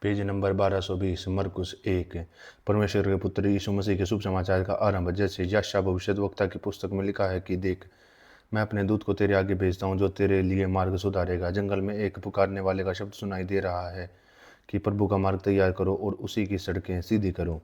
Page number 1220 मरकुस 1। परमेश्वर के पुत्र यीशु मसीह के शुभ समाचार का आरंभ। जैसे यशायाह भविष्यद्वक्ता की पुस्तक में लिखा है कि देख, मैं अपने दूत को तेरे आगे भेजता हूँ जो तेरे लिए मार्ग सुधारेगा। जंगल में एक पुकारने वाले का शब्द सुनाई दे रहा है कि प्रभु का मार्ग तैयार करो और उसी की सड़कें सीधी करो।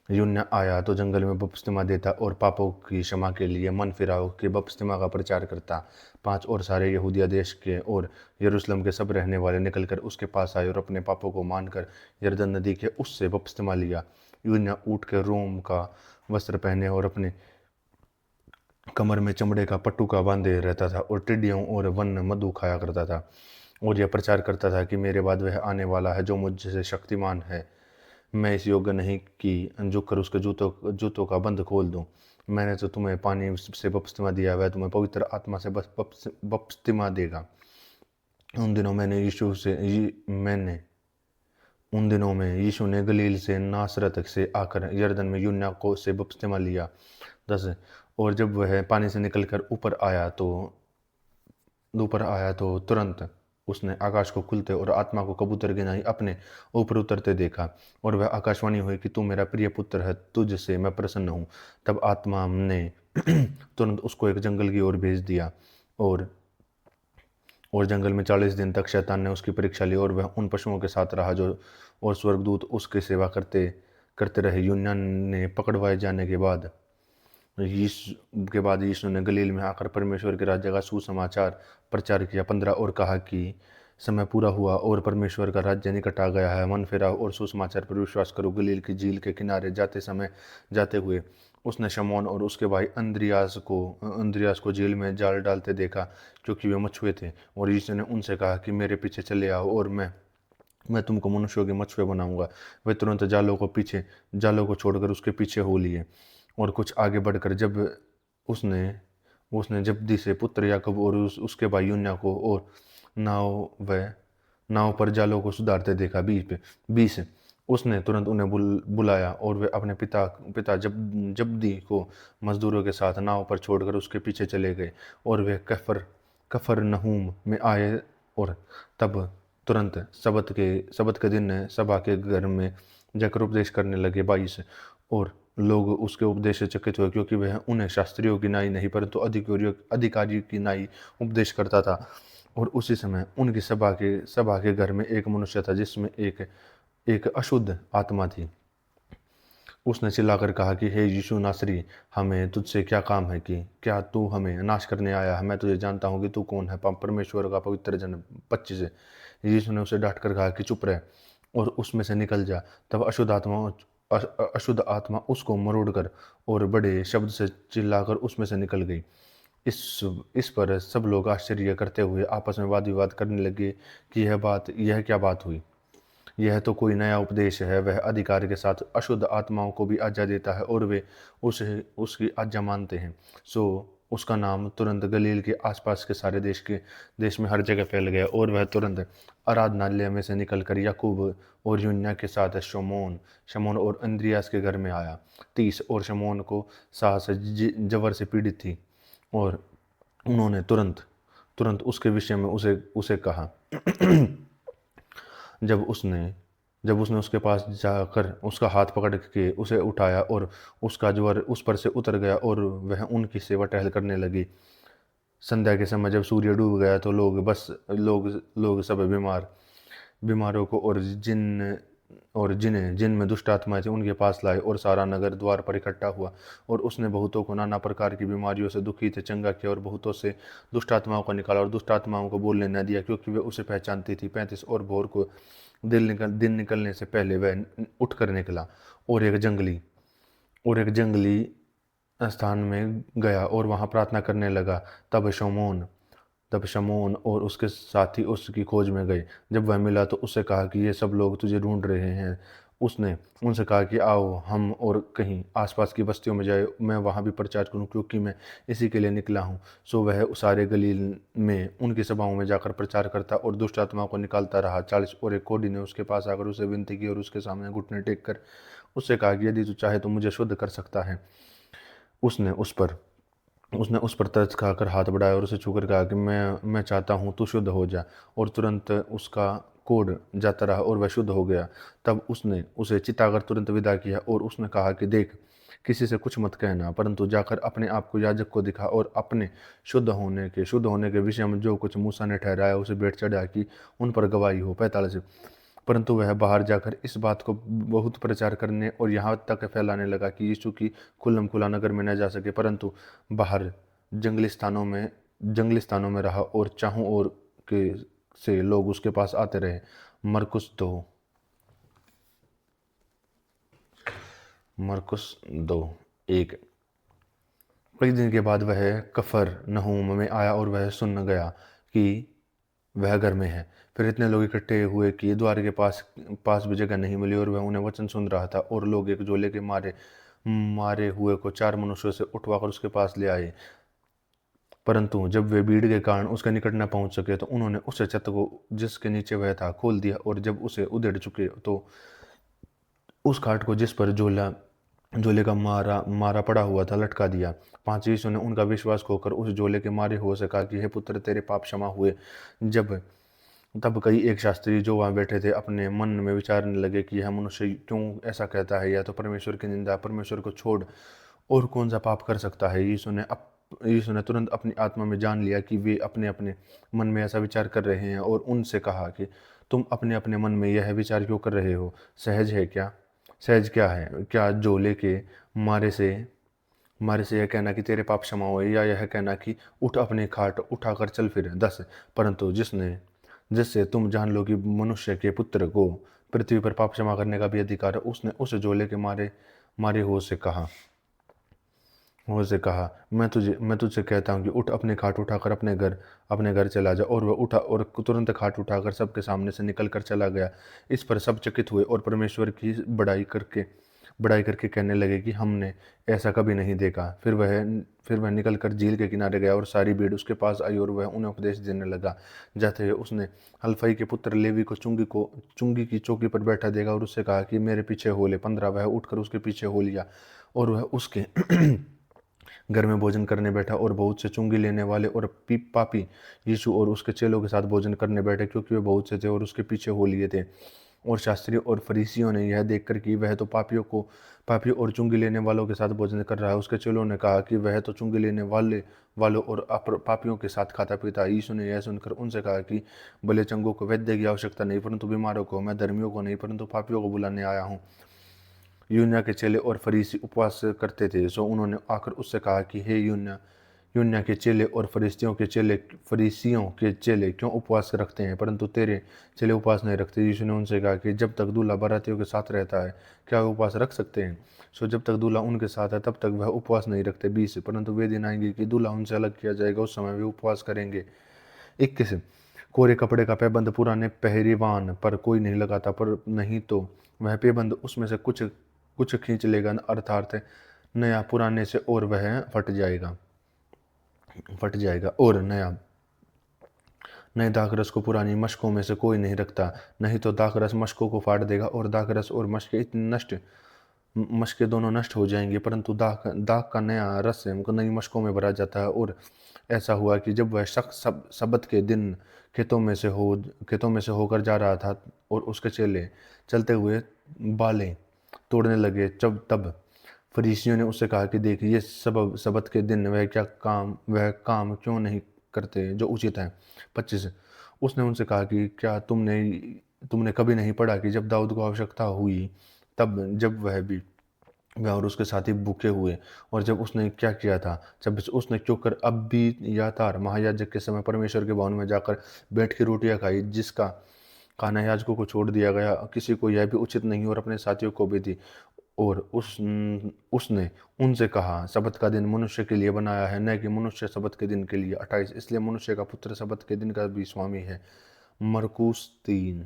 यूहन्ना आया तो जंगल में बपतिस्मा देता और पापों की क्षमा के लिए मन फिराओ के बपतिस्मा का प्रचार करता। 5 और सारे यहूदिया देश के और यरूशलेम के सब रहने वाले निकलकर उसके पास आए और अपने पापों को मानकर यरदन नदी के उससे बपतिस्मा लिया। यूहन्ना ऊँट के रोम का वस्त्र पहने और अपने कमर में चमड़े का पट्टूका बांधे रहता था और टिड्डियों और वन मधु खाया करता था और यह प्रचार करता था कि मेरे बाद वह आने वाला है जो मुझसे शक्तिमान है। मैं इस योग्य नहीं कि झुककर उसके जूतों का बंद खोल दूं। मैंने तो तुम्हें पानी से बपतिस्मा दिया, वह तुम्हें पवित्र आत्मा से बपतिस्मा देगा। उन दिनों में यीशु ने गलील से नासरत से आकर यरदन में यूहन्ना को से बपतिस्मा लिया। 10 और जब वह पानी से निकलकर ऊपर आया तो तुरंत उसने आकाश को खुलते और आत्मा को कबूतर की नाई अपने ऊपर उतरते देखा और वह आकाशवाणी हुई कि तू मेरा प्रिय पुत्र है, तुझसे मैं प्रसन्न हूँ। तब आत्मा ने तुरंत उसको एक जंगल की ओर भेज दिया और जंगल में 40 दिन तक शैतान ने उसकी परीक्षा ली और वह उन पशुओं के साथ रहा जो और स्वर्गदूत उसकी सेवा करते करते रहे। यूहन्ना ने पकड़वाए जाने के बाद यीशु ने गलील में आकर परमेश्वर के राज्य का सुसमाचार प्रचार किया। 15 और कहा कि समय पूरा हुआ और परमेश्वर का राज्य निकट आ गया है। मन फिराओ और सुसमाचार पर विश्वास करो। गलील की झील के किनारे जाते हुए उसने शमौन और उसके भाई अंद्रियास को झील में जाल डालते देखा क्योंकि वे मछुए थे। और यीशु ने उनसे कहा कि मेरे पीछे चले आओ और मैं तुमको मनुष्यों के मछुए बनाऊंगा। वे तुरंत जालों को छोड़कर उसके पीछे हो लिए और कुछ आगे बढ़कर जब उसने जब्दी से पुत्र याकूब और उसके भाई यूहन्ना को और नाव पर जालों को सुधारते देखा। 20 उसने तुरंत उन्हें बुलाया और वे अपने पिता जब्दी को मजदूरों के साथ नाव पर छोड़कर उसके पीछे चले गए और वे कफरनहूम में आए और तब तुरंत सबत के दिन सभा के घर में जाकर उपदेश करने लगे। 22 और लोग उसके उपदेश से चकित हुए क्योंकि वह उन्हें शास्त्रियों की नाई नहीं परंतु अधिकारियों की नाई उपदेश करता था। और उसी समय उनकी सभा के घर में एक मनुष्य था जिसमें एक अशुद्ध आत्मा थी। उसने चिल्लाकर कहा कि हे यीशु नासरी, हमें तुझसे क्या काम है कि क्या तू हमें नाश करने आया है? मैं तुझे जानता हूँ कि तू कौन है, परमेश्वर का पवित्र जन। 25 यीशु ने उसे डांट कर कहा कि चुप रह और उसमें से निकल जा। तब अशुद्ध आत्मा उसको मरोड़कर और बड़े शब्द से चिल्लाकर उसमें से निकल गई। इस पर सब लोग आश्चर्य करते हुए आपस में वाद विवाद करने लगे कि यह क्या बात हुई। यह तो कोई नया उपदेश है। वह अधिकार के साथ अशुद्ध आत्माओं को भी आज्ञा देता है और वे उसकी आज्ञा मानते हैं। सो उसका नाम तुरंत गलील के आसपास के सारे देश में हर जगह फैल गया और वह तुरंत आराधनालय में से निकलकर याकूब और यूहन्ना के साथ शमौन और अंद्रियास के घर में आया। 30 और शमौन को सास जवर से पीड़ित थी और उन्होंने तुरंत उसके विषय में उसे कहा। जब उसने उसके पास जाकर उसका हाथ पकड़ के उसे उठाया और उसका ज्वर उस पर से उतर गया और वह उनकी सेवा टहल करने लगी। संध्या के समय जब सूर्य डूब गया तो लोग सब बीमारों को और जिन में दुष्ट आत्माएं थी उनके पास लाए और सारा नगर द्वार पर इकट्ठा हुआ। और उसने बहुतों को नाना प्रकार की बीमारियों से दुखी थे चंगा किया और बहुतों से दुष्ट आत्माओं को निकाला और दुष्ट आत्माओं को बोलने न दिया क्योंकि वे उसे पहचानती थी। 35 और भोर को दिन निकलने से पहले वह उठकर निकला और एक जंगली स्थान में गया और वहां प्रार्थना करने लगा। तब शमौन और उसके साथी उसकी खोज में गए। जब वह मिला तो उससे कहा कि ये सब लोग तुझे ढूंढ रहे हैं। उसने उनसे कहा कि आओ हम और कहीं आसपास की बस्तियों में जाए, मैं वहां भी प्रचार करूं क्योंकि मैं इसी के लिए निकला हूं। सो वह सारे गलील में उनकी सभाओं में जाकर प्रचार करता और दुष्ट आत्माओं को निकालता रहा। 40 और एक कोढ़ी ने उसके पास आकर उसे विनती की और उसके सामने घुटने टेक कर उससे कहा कि यदि तू चाहे तो मुझे शुद्ध कर सकता है। उसने उस पर तरस खाकर हाथ बढ़ाया और उसे छूकर कहा कि मैं चाहता हूँ तू शुद्ध हो जा। और तुरंत उसका कोढ़ जाता रहा और वह शुद्ध हो गया। तब उसने उसे चिताकर तुरंत विदा किया और उसने कहा कि देख, किसी से कुछ मत कहना, परंतु जाकर अपने आप को याजक को दिखा और अपने शुद्ध होने के विषय में जो कुछ मूसा ने ठहराया उसे भेंट चढ़ा कि उन पर गवाही हो। 45। परंतु वह बाहर जाकर इस बात को बहुत प्रचार करने और यहाँ तक फैलाने लगा कि यीशु की खुल्लम खुल्ला नगर में न जा सके, परंतु बाहर जंगली स्थानों में रहा और चारों ओर के से लोग उसके पास आते रहे। मरकुस 2 1। कई दिन के बाद वह कफरनहूम में आया और वह सुन गया कि वह घर में है। फिर इतने लोग इकट्ठे हुए कि द्वार के पास पास भी जगह नहीं मिली और वह उन्हें वचन सुन रहा था। और लोग एक जोले के मारे मारे हुए को 4 मनुष्यों से उठवाकर उसके पास ले आए, परंतु जब वे भीड़ के कारण उसके निकट न पहुंच सके तो उन्होंने उस छत को जिसके नीचे वह था खोल दिया। और जब उसे उधेड़ चुके तो उस खाट को जिस पर झोले का मारा मारा पड़ा हुआ था लटका दिया। 5 यीशु ने उनका विश्वास खोकर उस झोले के मारे हुए से कहा कि हे पुत्र, तेरे पाप क्षमा हुए। तब कई एक शास्त्री जो वहाँ बैठे थे अपने मन में विचारने लगे कि यह मनुष्य क्यों ऐसा कहता है, या तो परमेश्वर की निंदा, परमेश्वर को छोड़ और कौन सा पाप कर सकता है। यीशु ने तुरंत अपनी आत्मा में जान लिया कि वे अपने अपने मन में ऐसा विचार कर रहे हैं और उनसे कहा कि तुम अपने अपने मन में यह विचार क्यों कर रहे हो। सहज क्या है, क्या झोले के मारे से यह कहना कि तेरे पाप क्षमा हुए, या यह कहना कि उठ अपने खाट उठाकर चल फिर। 10। परंतु जिससे तुम जान लो कि मनुष्य के पुत्र को पृथ्वी पर पाप क्षमा करने का भी अधिकार है, उसने उस झोले के मारे हो से कहा, मैं तुझसे कहता हूँ कि उठ अपने खाट उठाकर अपने घर चला जा। और वह उठा और तुरंत खाट उठाकर सबके सामने से निकल कर चला गया। इस पर सब चकित हुए और परमेश्वर की बड़ाई करके कहने लगे कि हमने ऐसा कभी नहीं देखा। फिर वह निकलकर झील के किनारे गया और सारी भीड़ उसके पास आई और वह उन्हें उपदेश देने लगा। जाते हुए उसने हलफई के पुत्र लेवी को चुंगी की चौकी पर बैठा देखा और उससे कहा कि मेरे पीछे हो ले। 15। वह उठकर उसके पीछे हो लिया और वह उसके घर में भोजन करने बैठा। और बहुत से चुंगी लेने वाले और पापी यीशु और उसके चेलों के साथ भोजन करने बैठे, क्योंकि वे बहुत से थे और उसके पीछे हो लिए थे। और शास्त्री और फरीसियों ने यह देखकर कि वह तो पापियों और चुंगी लेने वालों के साथ भोजन कर रहा है, उसके चेलों ने कहा कि वह तो चुंगी लेने वालों और पापियों के साथ खाता पीता है। यीशु ने यह सुनकर उनसे कहा कि भले चंगों को वैद्य की आवश्यकता नहीं, परंतु बीमारों को। मैं धर्मियों को नहीं परंतु पापियों को बुलाने आया हूँ। यूहन्ना के चेले और फरीसी उपवास करते थे, सो उन्होंने आकर उससे कहा कि हे यूहन्ना के चेले और फरीसियों के चेले क्यों उपवास रखते हैं, परंतु तेरे चेले उपवास नहीं रखते। यीशु ने उनसे कहा कि जब तक दूल्हा बारातियों के साथ रहता है क्या वे उपवास रख सकते हैं। सो जब तक दूल्हा उनके साथ है तब तक वह उपवास नहीं रखते। 20। परंतु वे दिन आएंगे कि दूल्हा उनसे अलग किया जाएगा, उस समय वे उपवास करेंगे। 21। कोरे कपड़े का पैबंद पुराने पहरीवान पर कोई नहीं लगाता, पर नहीं तो वह पैबंद उसमें से कुछ खींच लेगा, अर्थात नया पुराने से, और वह फट जाएगा। और नए दाखरस को पुरानी मशकों में से कोई नहीं रखता, नहीं तो दाखरस मशकों को फाड़ देगा और दाखरस और मशकें दोनों नष्ट हो जाएंगे। परंतु दाख का नया रस नई मशकों में भरा जाता है। और ऐसा हुआ कि जब वह शख्स सब्बत के दिन खेतों में से होकर जा रहा था और उसके चेले चलते हुए बालें तोड़ने लगे, तब फरीसियों ने उससे कहा कि देख, ये सब्बत के दिन वह काम क्यों नहीं करते जो उचित है। 25। उसने उनसे कहा कि क्या तुमने कभी नहीं पढ़ा कि जब दाऊद को आवश्यकता हुई तब जब वह और उसके साथी भूखे हुए, और जब उसने क्या किया था, जब उसने चुपकर अबीयातार महायाजक के समय परमेश्वर के भवन में जाकर बैठ के रोटियां खाई, जिसका खाना याजकों को छोड़ दिया गया, किसी को यह भी उचित नहीं, और अपने साथियों को भी दी। और उसने उनसे कहा, सब्त का दिन मनुष्य के लिए बनाया है, न कि मनुष्य सब्त के दिन के लिए। 28। इसलिए मनुष्य का पुत्र सब्त के दिन का भी स्वामी है। मरकुस 3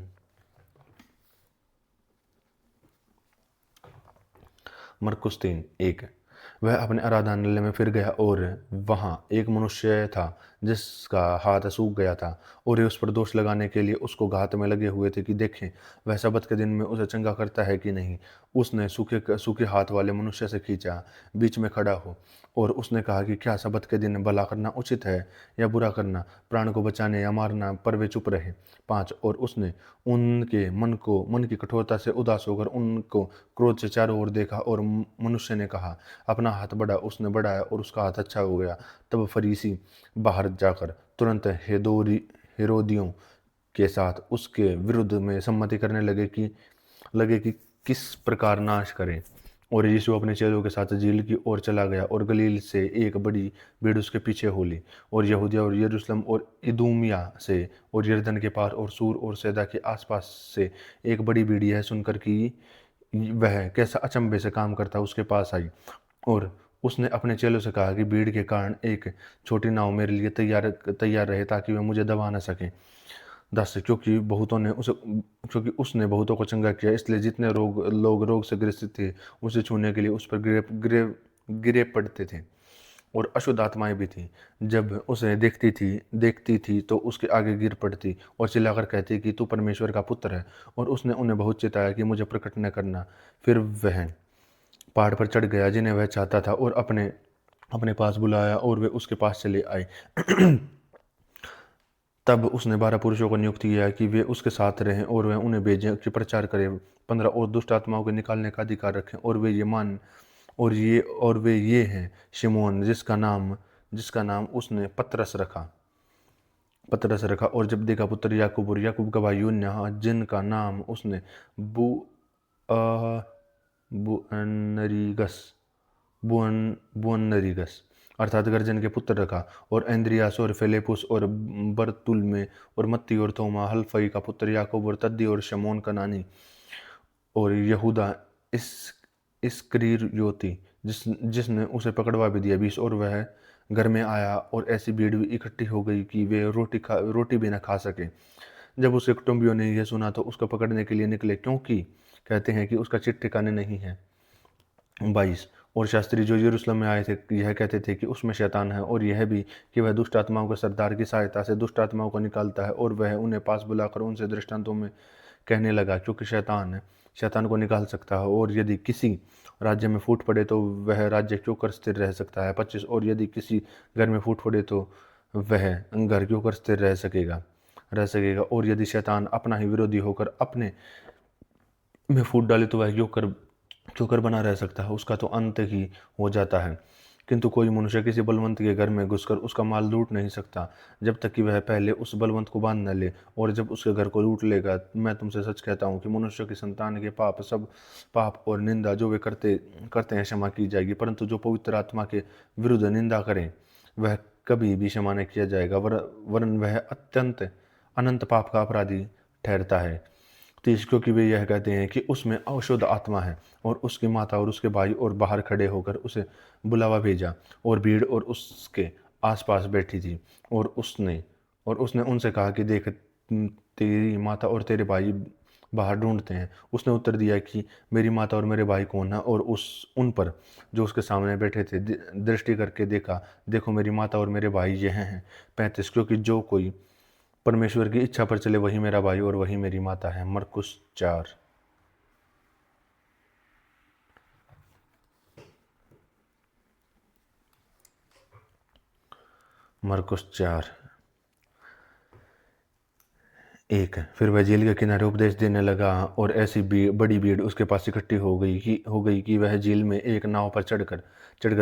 1। वह अपने आराधनालय में फिर गया और वहाँ एक मनुष्य था जिसका हाथ सूख गया था और ये उस पर दोष लगाने के लिए उसको घात में लगे हुए थे कि देखें वह सबत के दिन में उसे चंगा करता है कि नहीं। उसने सूखे सूखे हाथ वाले मनुष्य से खींचा बीच में खड़ा हो और उसने कहा कि क्या सबत के दिन भला करना उचित है या बुरा करना, प्राण को बचाने या मारना? पर वे चुप रहे। 5 और उसने उनके मन की कठोरता से उदास होकर उनको क्रोध से चारों ओर देखा और मनुष्य ने कहा अपना हाथ बढ़ा। उसने बढ़ाया और उसका हाथ अच्छा हो गया। तब फरीसी बाहर जाकर तुरंत हेरोदियों के साथ उसके विरुद्ध में सम्मति करने लगे कि किस प्रकार नाश करें। और यीशु अपने चेलों के साथ झील की ओर चला गया और गलील से एक बड़ी भीड़ उसके पीछे हो ली और यहूदिया और यरूशलेम और इदूमिया से और यरदन के पार और सूर और सैदा के आसपास से एक बड़ी भीड़ यह सुनकर कि वह कैसा अचंभे से काम करता उसके पास आई। और उसने अपने चेलों से कहा कि भीड़ के कारण एक छोटी नाव मेरे लिए तैयार रहे ताकि वह मुझे दबा न सके। 10 क्योंकि उसने बहुतों को चंगा किया इसलिए जितने लोग रोग से ग्रसित थे उसे छूने के लिए उस पर गिरे पड़ते थे। और अशुद्ध आत्माएं भी थी जब उसे देखती थी तो उसके आगे गिर पड़ती और चिल्लाकर कहती कि तू परमेश्वर का पुत्र है। और उसने उन्हें बहुत चिताया कि मुझे प्रकट न करना। फिर वह पहाड़ पर चढ़ गया जिन्हें वह चाहता था और अपने अपने पास बुलाया और वे उसके पास चले आए। तब उसने 12 पुरुषों को नियुक्त किया कि वे उसके साथ रहें और वह उन्हें भेजें कि प्रचार करें। 15 और दुष्ट आत्माओं को निकालने का अधिकार रखें और वे ये हैं शिमोन जिसका नाम उसने पतरस रखा और जब्दी का पुत्र याकूब और याकूब का भाई यूहन्ना जिनका नाम उसने बु बुअनरीगस बुअनरीगस अर्थात गर्जन के पुत्र रखा और एंद्रियास और फिलिपुस और बरतुल्मे और मत्ती और थोमा हल्फई का पुत्र याकूब और तद्दी और शमौन कनानी और यहूदा इस इस्करियोती जिसने उसे पकड़वा भी दिया। 20 और वह घर में आया और ऐसी भीड़ भी इकट्ठी हो गई कि वे रोटी भी न खा सके। जब उसके कुटुंबियों ने यह सुना तो उसको पकड़ने के लिए निकले क्योंकि कहते हैं कि उसका चिट ठिकाने नहीं है। 22 और शास्त्री जो यरूशलेम में आए थे यह कहते थे कि उसमें शैतान है और यह भी कि वह दुष्ट आत्माओं के सरदार की सहायता से दुष्ट आत्माओं को निकालता है। और वह उन्हें पास बुलाकर उनसे दृष्टांतों में कहने लगा क्योंकि शैतान को निकाल सकता है और यदि किसी राज्य में फूट पड़े तो वह राज्य क्यों कर स्थिर रह सकता है। 25 और यदि किसी घर में फूट पड़े तो वह घर क्यों कर स्थिर रह सकेगा। और यदि शैतान अपना ही विरोधी होकर अपने में फूट डाले तो वह क्यों कर बना रह सकता है। उसका तो अंत ही हो जाता है। किंतु कोई मनुष्य किसी बलवंत के घर में घुसकर उसका माल लूट नहीं सकता जब तक कि वह पहले उस बलवंत को बांध न ले। और जब उसके घर को लूट लेगा मैं तुमसे सच कहता हूँ कि मनुष्य की संतान के पाप और निंदा जो वे करते हैं क्षमा की जाएगी, परंतु जो पवित्र आत्मा के विरुद्ध निंदा करें वह कभी भी क्षमा नहीं किया जाएगा, वरन वह अनंत पाप का अपराधी ठहरता है। 30 क्योंकि वे यह कहते हैं कि उसमें अशुद्ध आत्मा है। और उसकी माता और उसके भाई और बाहर खड़े होकर उसे बुलावा भेजा और भीड़ और उसके आसपास बैठी थी। और उसने उनसे कहा कि देख तेरी माता और तेरे भाई बाहर ढूंढते हैं। उसने उत्तर दिया कि मेरी माता और मेरे भाई कौन है। और उन पर जो उसके सामने बैठे थे दृष्टि करके देखो मेरी माता और मेरे भाई यह हैं। 35 क्योंकि जो कोई परमेश्वर की इच्छा पर चले वही मेरा भाई और वही मेरी माता है। मरकुस 4। मरकुस 4 1। फिर वह झील के किनारे उपदेश देने लगा और ऐसी बड़ी भीड़ उसके पास इकट्ठी हो गई कि वह झील में एक नाव पर चढ़कर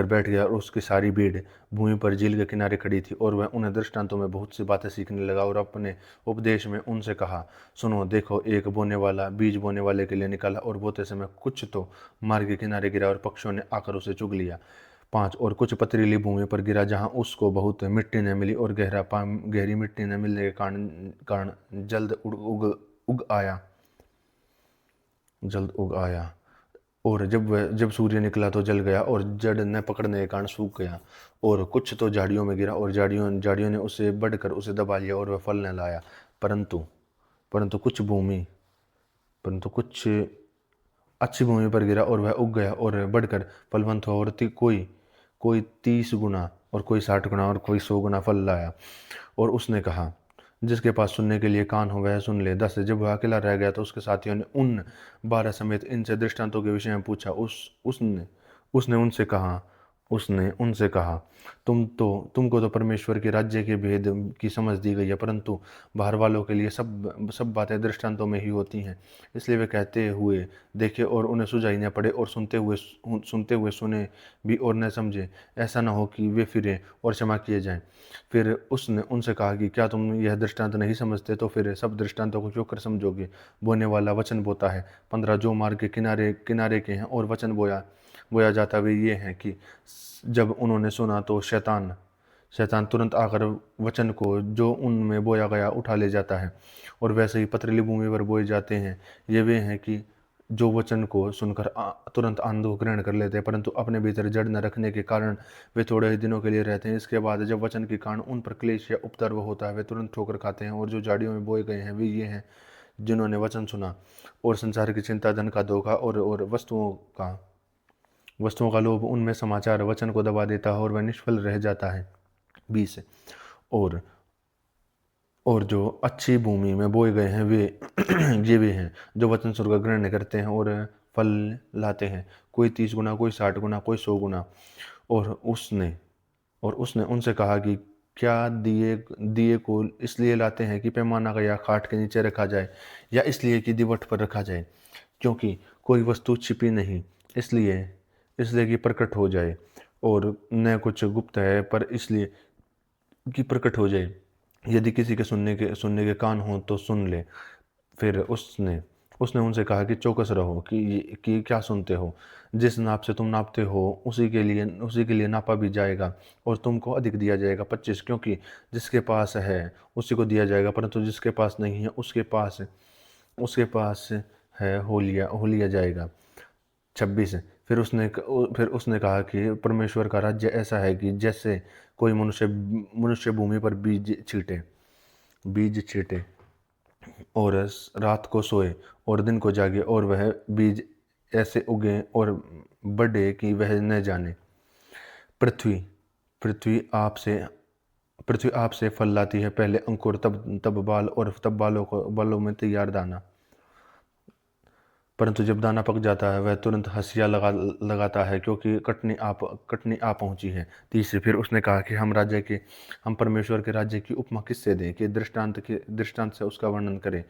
बैठ गया और उसकी सारी भीड़ भूमि पर झील के किनारे खड़ी थी। और वह उन्हें दृष्टांतों में बहुत सी बातें सीखने लगा और अपने उपदेश में उनसे कहा, सुनो, देखो, एक बीज बोने वाले के लिए निकला और बोते समय कुछ तो मार्ग के किनारे गिरा और पक्षियों ने आकर उसे चुग लिया। 5 और कुछ पथरीली भूमि पर गिरा जहाँ उसको बहुत मिट्टी न मिली और गहरी मिट्टी न मिलने के कारण जल्द उग आया। और जब सूर्य निकला तो जल गया और जड़ न पकड़ने के कारण सूख गया। और कुछ तो झाड़ियों में गिरा और झाड़ियों ने उसे बढ़कर उसे दबा लिया और वह फल न लाया। परंतु कुछ अच्छी भूमि पर गिरा और वह उग गया और बढ़कर फलवंत हुआ, और कोई कोई 30 गुना और कोई 60 गुना और कोई 100 गुना फल लाया। और उसने कहा, जिसके पास सुनने के लिए कान हो वह सुन ले। 10 जब वह अकेला रह गया तो उसके साथियों ने उन 12 समेत इनसे दृष्टांतों के विषय में पूछा। उसने उनसे कहा, तुमको तो परमेश्वर के राज्य के भेद की समझ दी गई है, परंतु बाहर वालों के लिए सब सब बातें दृष्टांतों में ही होती हैं। इसलिए वे कहते हुए देखे और उन्हें सुझाई न पड़े, और सुनते हुए सुने भी और न समझे, ऐसा न हो कि वे फिरे और क्षमा किए जाएं। फिर उसने उनसे कहा कि क्या तुम यह दृष्टांत नहीं समझते? तो फिर सब दृष्टांतों को क्यों कर समझोगे? बोने वाला वचन बोता है। 15 जो मार्ग के किनारे किनारे के हैं और वचन बोया बोया जाता वे ये हैं कि जब उन्होंने सुना तो शैतान तुरंत आकर वचन को जो उनमें बोया गया उठा ले जाता है। और वैसे ही पथरीली भूमि पर बोए जाते हैं ये वे हैं कि जो वचन को सुनकर तुरंत आनंद ग्रहण कर लेते हैं, परंतु अपने भीतर जड़ न रखने के कारण वे थोड़े ही दिनों के लिए रहते हैं। इसके बाद जब वचन के कारण उन पर क्लेश या उपद्रव होता है वे तुरंत ठोकर खाते हैं। और जो झाड़ियों में बोए गए हैं वे ये हैं जिन्होंने वचन सुना और संसार की चिंता, धन का धोखा और वस्तुओं का लोभ उनमें समाचार वचन को दबा देता है और वह निष्फल रह जाता है। 20 और और जो अच्छी भूमि में बोए गए हैं वे ये वे हैं जो वचन सुनकर ग्रहण करते हैं और फल लाते हैं, कोई 30 गुना, कोई 60 गुना, कोई 100 गुना। और उसने उनसे कहा कि क्या दिए दिए को इसलिए लाते हैं कि पैमाना या खाट के नीचे रखा जाए, या इसलिए कि दीवट पर रखा जाए? क्योंकि कोई वस्तु छिपी नहीं इसलिए इसलिए कि प्रकट हो जाए, और न कुछ गुप्त है पर इसलिए कि प्रकट हो जाए। यदि किसी के सुनने के कान हो तो सुन ले। फिर उसने उसने उनसे कहा कि चौकस रहो कि क्या सुनते हो। जिस नाप से तुम नापते हो उसी के लिए नापा भी जाएगा और तुमको अधिक दिया जाएगा। 25 क्योंकि जिसके पास है उसी को दिया जाएगा, परंतु जिसके पास नहीं है उसके पास है हो लिया जाएगा। 26 फिर उसने कहा कि परमेश्वर का राज्य ऐसा है कि जैसे कोई मनुष्य भूमि पर बीज छींटे और रात को सोए और दिन को जागे, और वह बीज ऐसे उगे और बढ़े कि वह न जाने। पृथ्वी पृथ्वी आप से फल लाती है, पहले अंकुर, तब बाल, और तब बालों में तैयार दाना। परंतु जब दाना पक जाता है वह तुरंत हंसिया लगाता है, क्योंकि कटनी आ पहुंची है। 30 फिर उसने कहा कि हम परमेश्वर के राज्य की उपमा किससे दें, कि दृष्टांत से उसका वर्णन करें।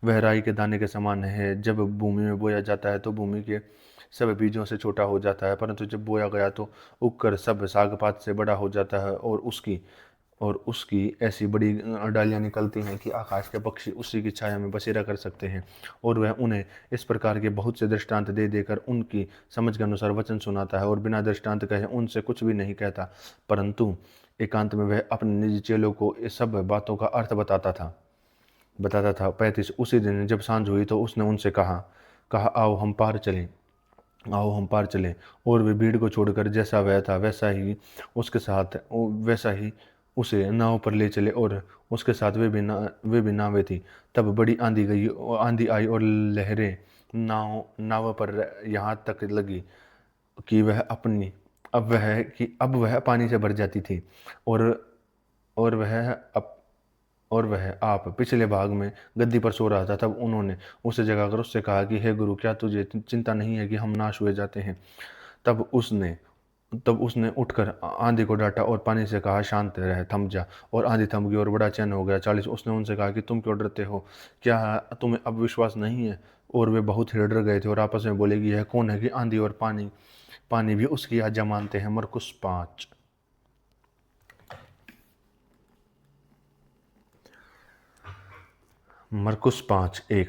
वह राई के दाने के समान है। जब भूमि में बोया जाता है तो भूमि के सब बीजों से छोटा हो जाता है, परंतु जब बोया गया तो उगकर सब साग पात से बड़ा हो जाता है, और उसकी ऐसी बड़ी डालियां निकलती हैं कि आकाश के पक्षी उसी की छाया में बसेरा कर सकते हैं। और वह उन्हें इस प्रकार के बहुत से दृष्टांत दे देकर उनकी समझ के अनुसार वचन सुनाता है, और बिना दृष्टांत कहे उनसे कुछ भी नहीं कहता, परंतु एकांत में वह अपने निजी चेलों को इस सब बातों का अर्थ बताता था। 35 उसी दिन जब सांझ हुई तो उसने उनसे कहा आओ हम पार चलें। और वे भीड़ को छोड़कर जैसा वह था वैसा ही उसे नाव पर ले चले, और उसके साथ वे भी नावें थी। तब बड़ी आंधी आई और लहरें नाव पर यहाँ तक लगी कि अब वह पानी से भर जाती थी, और और वह आप पिछले भाग में गद्दी पर सो रहा था। तब उन्होंने उसे जगाकर उससे कहा कि हे गुरु, क्या तुझे चिंता नहीं है कि हम नाश हुए जाते हैं? तब उसने उठकर आंधी को डांटा और पानी से कहा, शांत रह, थम जा। और आंधी थम गई और बड़ा चैन हो गया। 40 उसने उनसे कहा कि तुम क्यों डरते हो? क्या तुम्हें अब विश्वास नहीं है? और वे बहुत ही डर गए थे और आपस में बोले कि यह कौन है कि आंधी और पानी भी उसकी आज्ञा मानते हैं। मरकुस 5:1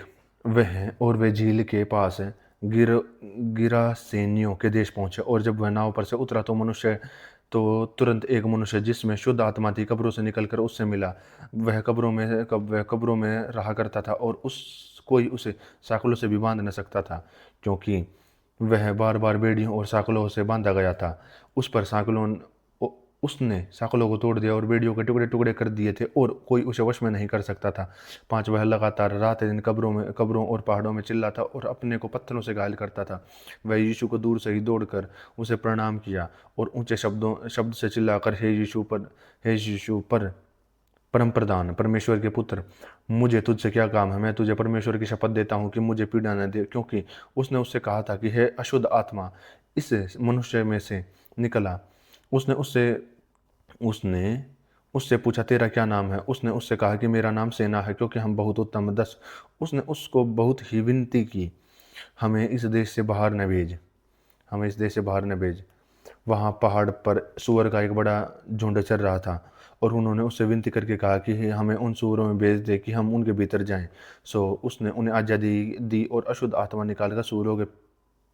वे झील के पास गिरासेनियों के देश पहुंचे, और जब वह नाव पर से उतरा तो तुरंत एक मनुष्य जिसमें शुद्ध आत्मा थी कब्रों से निकलकर उससे मिला। वह कब्रों में रहा करता था, और कोई उसे साकुलों से भी बांध न सकता था, क्योंकि वह बार बार बेड़ियों और साकुलों से बांधा गया था। उस पर उसने साकलों को तोड़ दिया और बेड़ियों के टुकड़े टुकड़े कर दिए थे और कोई उसे वश में नहीं कर सकता था। 5 वह लगातार रात दिन कब्रों और पहाड़ों में चिल्लाता और अपने को पत्थरों से घायल करता था। वह यीशु को दूर से ही दौड़कर उसे प्रणाम किया और ऊंचे शब्द से चिल्लाकर, हे यीशु पर परम प्रधान, परमेश्वर के पुत्र, मुझे तुझसे क्या काम है? मैं तुझे परमेश्वर की शपथ देता हूँ कि मुझे पीड़ा न दे। क्योंकि उसने उससे कहा था कि हे अशुद्ध आत्मा, इस मनुष्य में से निकला। उसने उससे उसने उससे पूछा, तेरा क्या नाम है? उसने उससे कहा कि मेरा नाम सेना है, क्योंकि हम बहुत उत्तम। 10 उसने उसको बहुत ही विनती की, हमें इस देश से बाहर न भेज, हमें इस देश से बाहर न भेज। वहाँ पहाड़ पर सूअर का एक बड़ा झुंड चर रहा था और उन्होंने उससे विनती करके कहा कि हमें उन सूअरों में भेज दे कि हम उनके भीतर जाएं। सो उसने उन्हें आज़ादी दी और अशुद्ध आत्मा निकालकर सूअरों के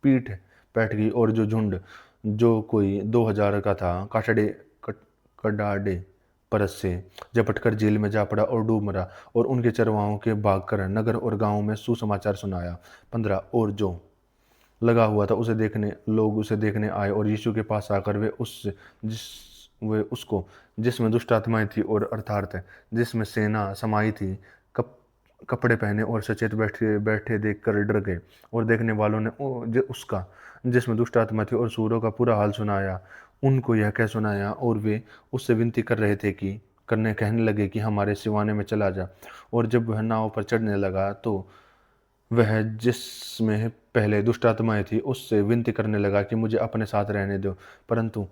पीठ बैठ गई और जो झुंड, जो कोई 2000 का था, कडाडे परस से झपटकर झील में जा पड़ा और डूब मरा। और उनके चरवाहों के भागकर नगर और गांव में सुसमाचार सुनाया। 15 और जो लगा हुआ था लोग उसे देखने आए और यीशु के पास आकर जिस वे उसको, जिसमें दुष्ट आत्माएं थी और अर्थात जिसमें सेना समाई थी, कपड़े पहने और सचेत बैठे बैठे देखकर डर गए। और देखने वालों ने उसका, जिसमें दुष्ट आत्मा थी और सूरों का पूरा हाल सुनाया, उनको यह कह सुनाया। और वे उससे विनती कर रहे थे कि कहने लगे कि हमारे सिवाने में चला जा। और जब वह नाव पर चढ़ने लगा तो वह, जिसमें पहले दुष्ट आत्माएं थी, उससे विनती करने लगा कि मुझे अपने साथ रहने दो। परंतु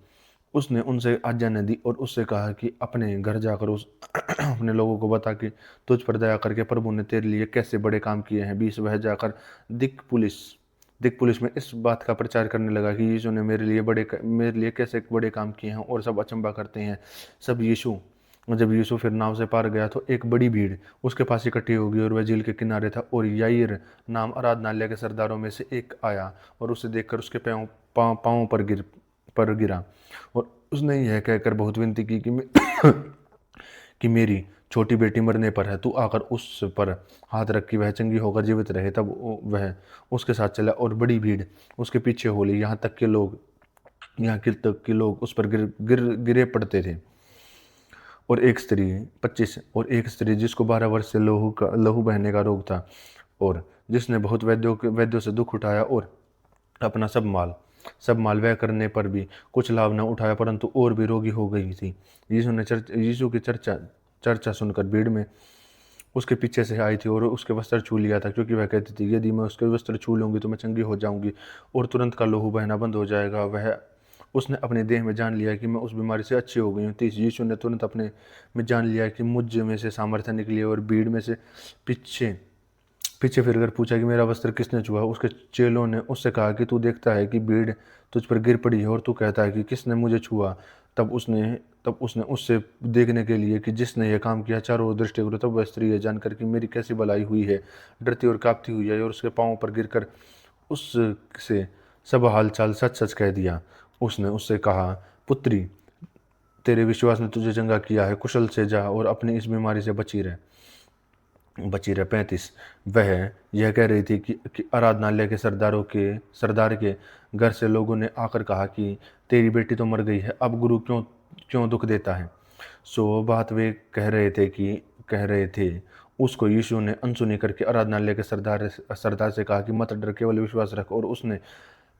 उसने उनसे आज्ञा न दी और उससे कहा कि अपने घर जाकर उस अपने लोगों को बता कि तुझ पर दया करके प्रभु ने तेरे लिए कैसे बड़े काम किए हैं। 20 वह जाकर दिक पुलिस में इस बात का प्रचार करने लगा कि यीशु ने मेरे लिए कैसे बड़े काम किए हैं और सब अचंभा करते हैं। जब यीशु फिर नाव से पार गया तो एक बड़ी भीड़ उसके पास इकट्ठी हो गई और वह झील के किनारे था। और याईर नाम आराधनालय के सरदारों में से एक आया और उसे देखकर उसके पाँव पर गिरा और उसने यह कहकर बहुत विनती की कि मेरी छोटी बेटी मरने पर है, तू आकर उस पर हाथ रख कि वह चंगी होकर जीवित रहे। तब वह उसके साथ चला और बड़ी भीड़ उसके पीछे हो ली, यहाँ तक कि लोग उस पर गिरे पड़ते थे। और एक स्त्री 25 और एक स्त्री जिसको 12 वर्ष से लहू बहने का रोग था और जिसने बहुत वैद्यों से दुख उठाया और अपना सब माल व्यय करने पर भी कुछ लाभ न उठाया, परंतु और भी रोगी हो गई थी। यीशु की चर्चा सुनकर भीड़ में उसके पीछे से आई थी और उसके वस्त्र छू लिया था, क्योंकि वह कहती थी, यदि मैं उसके वस्त्र छू लूंगी तो मैं चंगी हो जाऊंगी और तुरंत का लहू बहना बंद हो जाएगा। उसने अपने देह में जान लिया कि मैं उस बीमारी से अच्छी हो गई हूँ। 30 यीशु ने तुरंत अपने में जान लिया कि मुझ में से सामर्थ्य निकली और भीड़ में से पीछे पीछे फिरकर पूछा कि मेरा वस्त्र किसने छुआ। उसके चेलों ने उससे कहा कि तू देखता है कि भीड़ तुझ पर गिर पड़ी है और तू कहता है कि किसने मुझे छुआ। तब उसने उससे देखने के लिए कि जिसने यह काम किया चारों ओर दृष्टि करो। तब वह स्त्री यह जानकर कि मेरी कैसी भलाई हुई है, डरती और कांपती हुई आई और उसके पाँव पर गिरकर उससे सब हालचाल सच सच कह दिया। उसने उससे कहा, पुत्री, तेरे विश्वास ने तुझे चंगा किया है, कुशल से जा और अपनी इस बीमारी से बची रहे। 35 वह यह कह रही थी कि आराधनालय के सरदार के घर से लोगों ने आकर कहा कि तेरी बेटी तो मर गई है, अब गुरु क्यों क्यों दुख देता है। सो बात वे कह रहे थे उसको यीशु ने अनसुनी करके आराधनालय के सरदार से कहा कि मत डर, केवल विश्वास रख। और उसने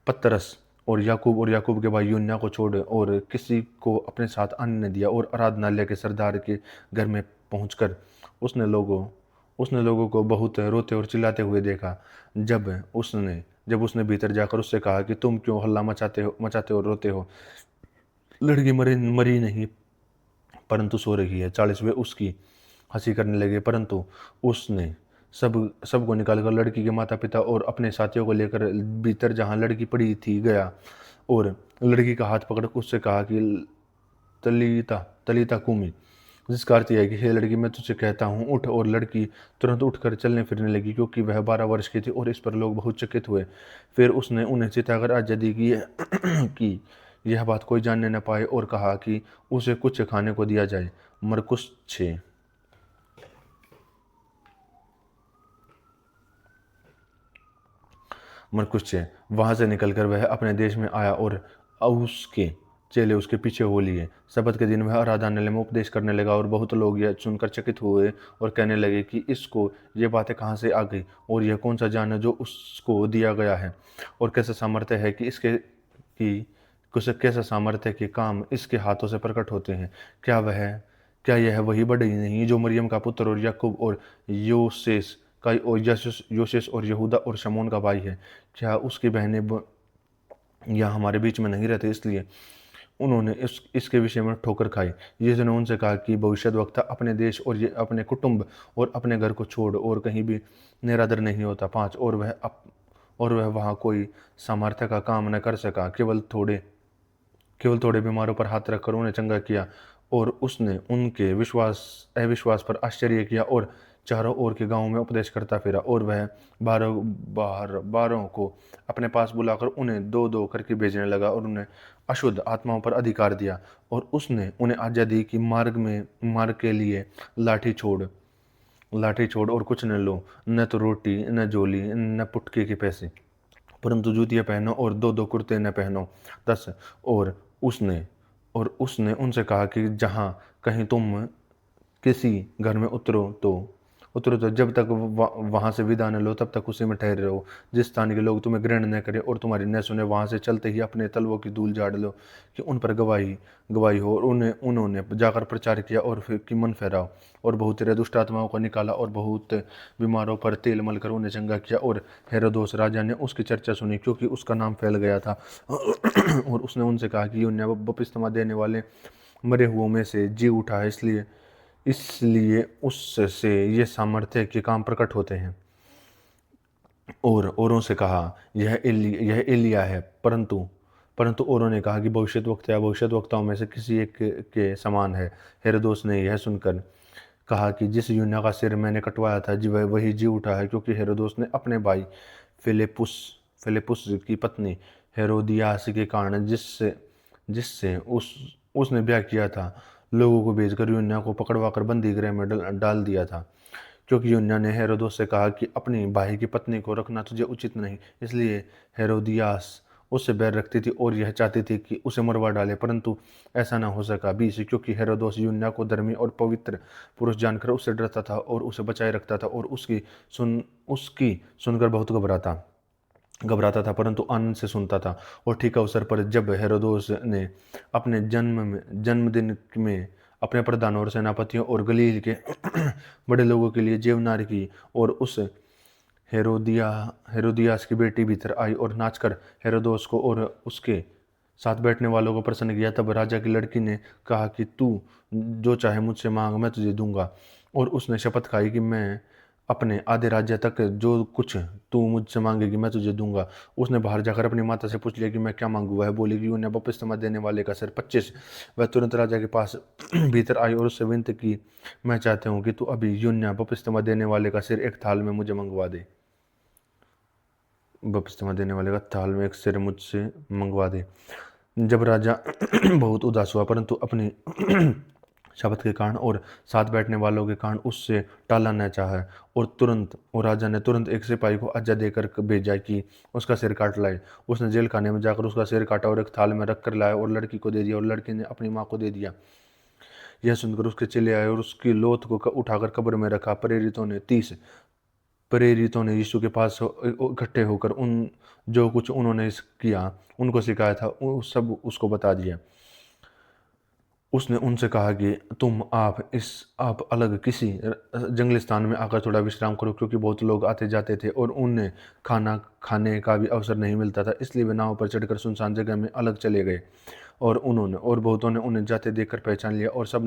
पतरस और याकूब के भाई यूहन्ना को छोड़ और किसी को अपने साथ आने न दिया। और आराधनालय के सरदार के घर में पहुंचकर उसने लोगों को बहुत रोते और चिल्लाते हुए देखा। जब उसने भीतर जाकर उससे कहा कि तुम क्यों हल्ला मचाते और रोते हो, लड़की मरी नहीं परंतु सो रही है। 40 वे उसकी हंसी करने लगे, परंतु उसने सबको निकालकर लड़की के माता पिता और अपने साथियों को लेकर भीतर जहाँ लड़की पड़ी थी गया और लड़की का हाथ पकड़ उससे कहा कि तलीता तलीता कुमी, जिसका अर्थ यह है कि हे लड़की, मैं तुझसे कहता हूँ उठ। और लड़की तुरंत उठकर चलने फिरने लगी, क्योंकि वह 12 वर्ष की थी। और इस पर लोग बहुत चकित हुए। फिर उसने उन्हें चिताकर आज्ञा दी कि यह बात कोई जानने न पाए और कहा कि उसे कुछ खाने को दिया जाए। मरकुस 6। वहां से निकलकर वह अपने देश में आया और उसके चेले उसके पीछे हो लिए। शबत के दिन वह आराधनालय में उपदेश करने लगा और बहुत लोग यह सुनकर चकित हुए और कहने लगे कि इसको ये बातें कहाँ से आ गई और यह कौन सा ज्ञान है जो उसको दिया गया है और कैसा सामर्थ्य है कि इसके कि कुछ कैसा सामर्थ्य है कि काम इसके हाथों से प्रकट होते हैं। क्या यह वही बढ़ई नहीं जो मरियम का पुत्र और याकूब और योसेस का और योसेस और यहूदा और शमौन का भाई है? क्या उसकी बहनें यहाँ हमारे बीच में नहीं रहते? इसलिए उन्होंने इसके विषय में ठोकर खाई। यीशु ने उनसे कहा कि भविष्यद्वक्ता अपने देश और ये अपने कुटुंब और अपने घर को छोड़ और कहीं भी निरादर नहीं होता। 5 और वह वहाँ कोई सामर्थ्य का काम न कर सका, केवल थोड़े बीमारों पर हाथ रखकर उन्हें चंगा किया। और उसने उनके अविश्वास पर आश्चर्य किया और चारों ओर के गांवों में उपदेश करता फिरा। और वह बारों को अपने पास बुलाकर उन्हें दो दो करके भेजने लगा और उन्हें अशुद्ध आत्माओं पर अधिकार दिया। और उसने उन्हें आज्ञा दी कि मार्ग के लिए लाठी छोड़ और कुछ न लो, न तो रोटी, न झोली, न पुटके के पैसे, परंतु जूतियाँ पहनो और 2-2 कुर्ते न पहनो। 10 और उसने उनसे कहा कि जहाँ कहीं तुम किसी घर में उतरो तो जब तक वहाँ से विदा न लो तब तक उसी में ठहरे रहो। जिस स्थान के लोग तुम्हें ग्रहण न करें और तुम्हारी न सुने, वहाँ से चलते ही अपने तलवों की धूल झाड़ लो कि उन पर गवाही हो। और उन्होंने जाकर प्रचार किया और फिर कि मन फेराओ, और बहुत तेरे दुष्ट आत्माओं को निकाला और बहुत बीमारों पर तेल मलकर उन्हें चंगा किया। और हेरोदोस राजा ने उसकी चर्चा सुनी क्योंकि उसका नाम फैल गया था। और उसने उनसे कहा कि यूहन्ना बपतिस्मा देने वाले मरे हुओं में से जी उठा है, इसलिए उससे ये सामर्थ्य के काम प्रकट होते हैं। और औरों से कहा यह एलिया है, परंतु औरों ने कहा कि भविष्यद्वक्ता या भविष्यद्वक्ताओं में से किसी एक के समान है। हेरोदोस ने यह सुनकर कहा कि जिस यूहन्ना का सिर मैंने कटवाया था वही जी उठा है, क्योंकि हेरोदोस ने अपने भाई फिलिपुस की पत्नी हेरोदियास के कारण जिससे उसने ब्याह किया था, लोगों को भेजकर यूहन्ना को पकड़वाकर बंदी गृह में डाल दिया था। क्योंकि यूहन्ना ने हेरोदोस से कहा कि अपनी भाई की पत्नी को रखना तुझे उचित नहीं, इसलिए हेरोदियास उससे बैर रखती थी और यह चाहती थी कि उसे मरवा डाले, परंतु ऐसा न हो सका। 20 क्योंकि हेरोदोस यूहन्ना को धर्मी और पवित्र पुरुष जानकर उससे डरता था और उसे बचाए रखता था और उसकी सुनकर बहुत घबराता था, परंतु आनंद से सुनता था। और ठीक अवसर पर जब हेरोदोस ने अपने जन्मदिन में अपने प्रधानों और सेनापतियों और गलील के बड़े लोगों के लिए जेवनार की, और उस हेरोदियास की बेटी भीतर आई और नाचकर हेरोदोस को और उसके साथ बैठने वालों को प्रसन्न किया। तब राजा की लड़की ने कहा कि तू जो चाहे मुझसे मांग, मैं तुझे दूंगा। और उसने शपथ खाई कि मैं अपने आधे राज्य तक जो कुछ तू मुझसे मांगेगी मैं तुझे दूंगा। उसने बाहर जाकर अपनी माता से पूछ लिया कि मैं क्या मांगू। वह बोली कि उन्हें बपतिस्मा देने वाले का सिर 25। वह तुरंत राजा के पास भीतर आई और उससे विनती की, मैं चाहती हूँ कि तू अभी यूहन्ना बपतिस्मा देने वाले का सिर एक थाल में मुझे मंगवा दे। बपतिस्मा देने वाले का थाल में एक सिर मुझसे मंगवा दे। जब राजा बहुत उदास हुआ, परंतु अपनी शब्द के कारण और साथ बैठने वालों के कारण उससे टाला न चाहा, और राजा ने तुरंत एक सिपाही को आज्ञा देकर भेजा कि उसका सिर काट लाए। उसने जेल खाने में जाकर उसका सिर काटा और एक थाल में रख कर लाया और लड़की को दे दिया, और लड़की ने अपनी माँ को दे दिया। यह सुनकर उसके चेले आए और उसकी लोथ को उठाकर कब्र में रखा। प्रेरितों ने यीशु के पास इकट्ठे होकर जो कुछ उन्होंने किया, उनको सिखाया था, सब उसको बता दिया। उसने उनसे कहा कि आप अलग किसी जंगली स्थान में आकर थोड़ा विश्राम करो, क्योंकि बहुत लोग आते जाते थे और उन्हें खाना खाने का भी अवसर नहीं मिलता था। इसलिए वे नाव पर चढ़कर सुनसान जगह में अलग चले गए। और बहुतों ने उन्हें जाते देखकर पहचान लिया और सब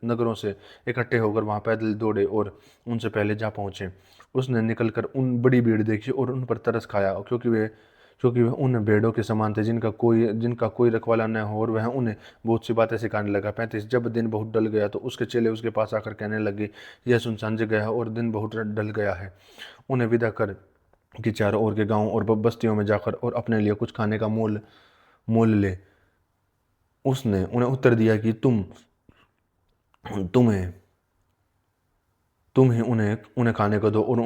नगरों से इकट्ठे होकर वहां पैदल दौड़े और उनसे पहले जा पहुंचे। उसने निकलकर उन बड़ी भीड़ देखी और उन पर तरस खाया, क्योंकि वह उन भेड़ों के समान थे जिनका कोई रखवाला न हो, और वह उन्हें बहुत सी बातें सिखाने लगा। 35 जब दिन बहुत डल गया तो उसके चेले उसके पास आकर कहने लगे, यह सुनसान जगह है और दिन बहुत डल गया है, उन्हें विदा कर कि चारों ओर के गाँव और बस्तियों में जाकर और अपने लिए कुछ खाने का मोल ले। उसने उन्हें उत्तर दिया कि तुम ही उन्हें खाने को दो। और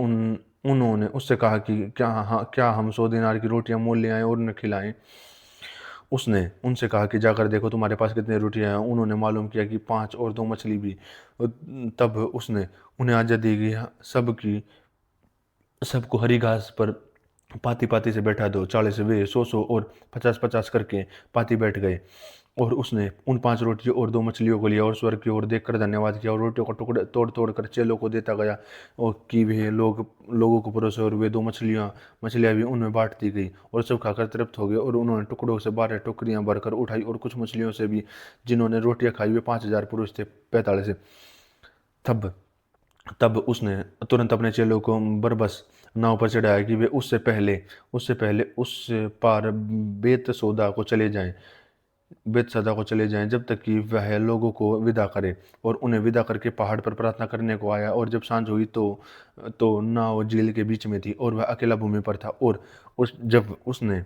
उन्होंने उससे कहा कि क्या हम 100 दिनार की रोटियां मोल ले आए और उन्हें खिलाएं। उसने उनसे कहा कि जाकर देखो तुम्हारे पास कितनी रोटियां हैं। उन्होंने मालूम किया कि 5 और 2 मछली भी। तब उसने उन्हें आज्ञा दी कि सबकी सबको हरी घास पर पाती पाती से बैठा दो। 40 वे 100 और 50 करके पाती बैठ गए। और उसने उन 5 रोटियों और 2 मछलियों को लिया और स्वर्ग की ओर देखकर धन्यवाद किया और रोटियों को टुकड़े तोड़ तोड़ कर चेलों को देता गया और कि वे लोगों को परोसे। और वे 2 मछलियाँ भी उनमें बांट दी गई और सब खाकर तृप्त हो गए। और उन्होंने टुकड़ों से 12 टोकरियां भरकर उठाई और कुछ मछलियों से भी जिन्होंने रोटियां खाई। वे 5,000 पुरुष थे 45। तब तब उसने तुरंत अपने चेलों को बरबस नाव पर चढ़ाया कि वे उससे पहले उस पार बेतसदा को चले जाएं जब तक कि वह लोगों को विदा करे। और उन्हें विदा करके पहाड़ पर प्रार्थना करने को आया। और जब सांझ हुई तो नाव झील के बीच में थी और वह अकेला भूमि पर था। और जब उसने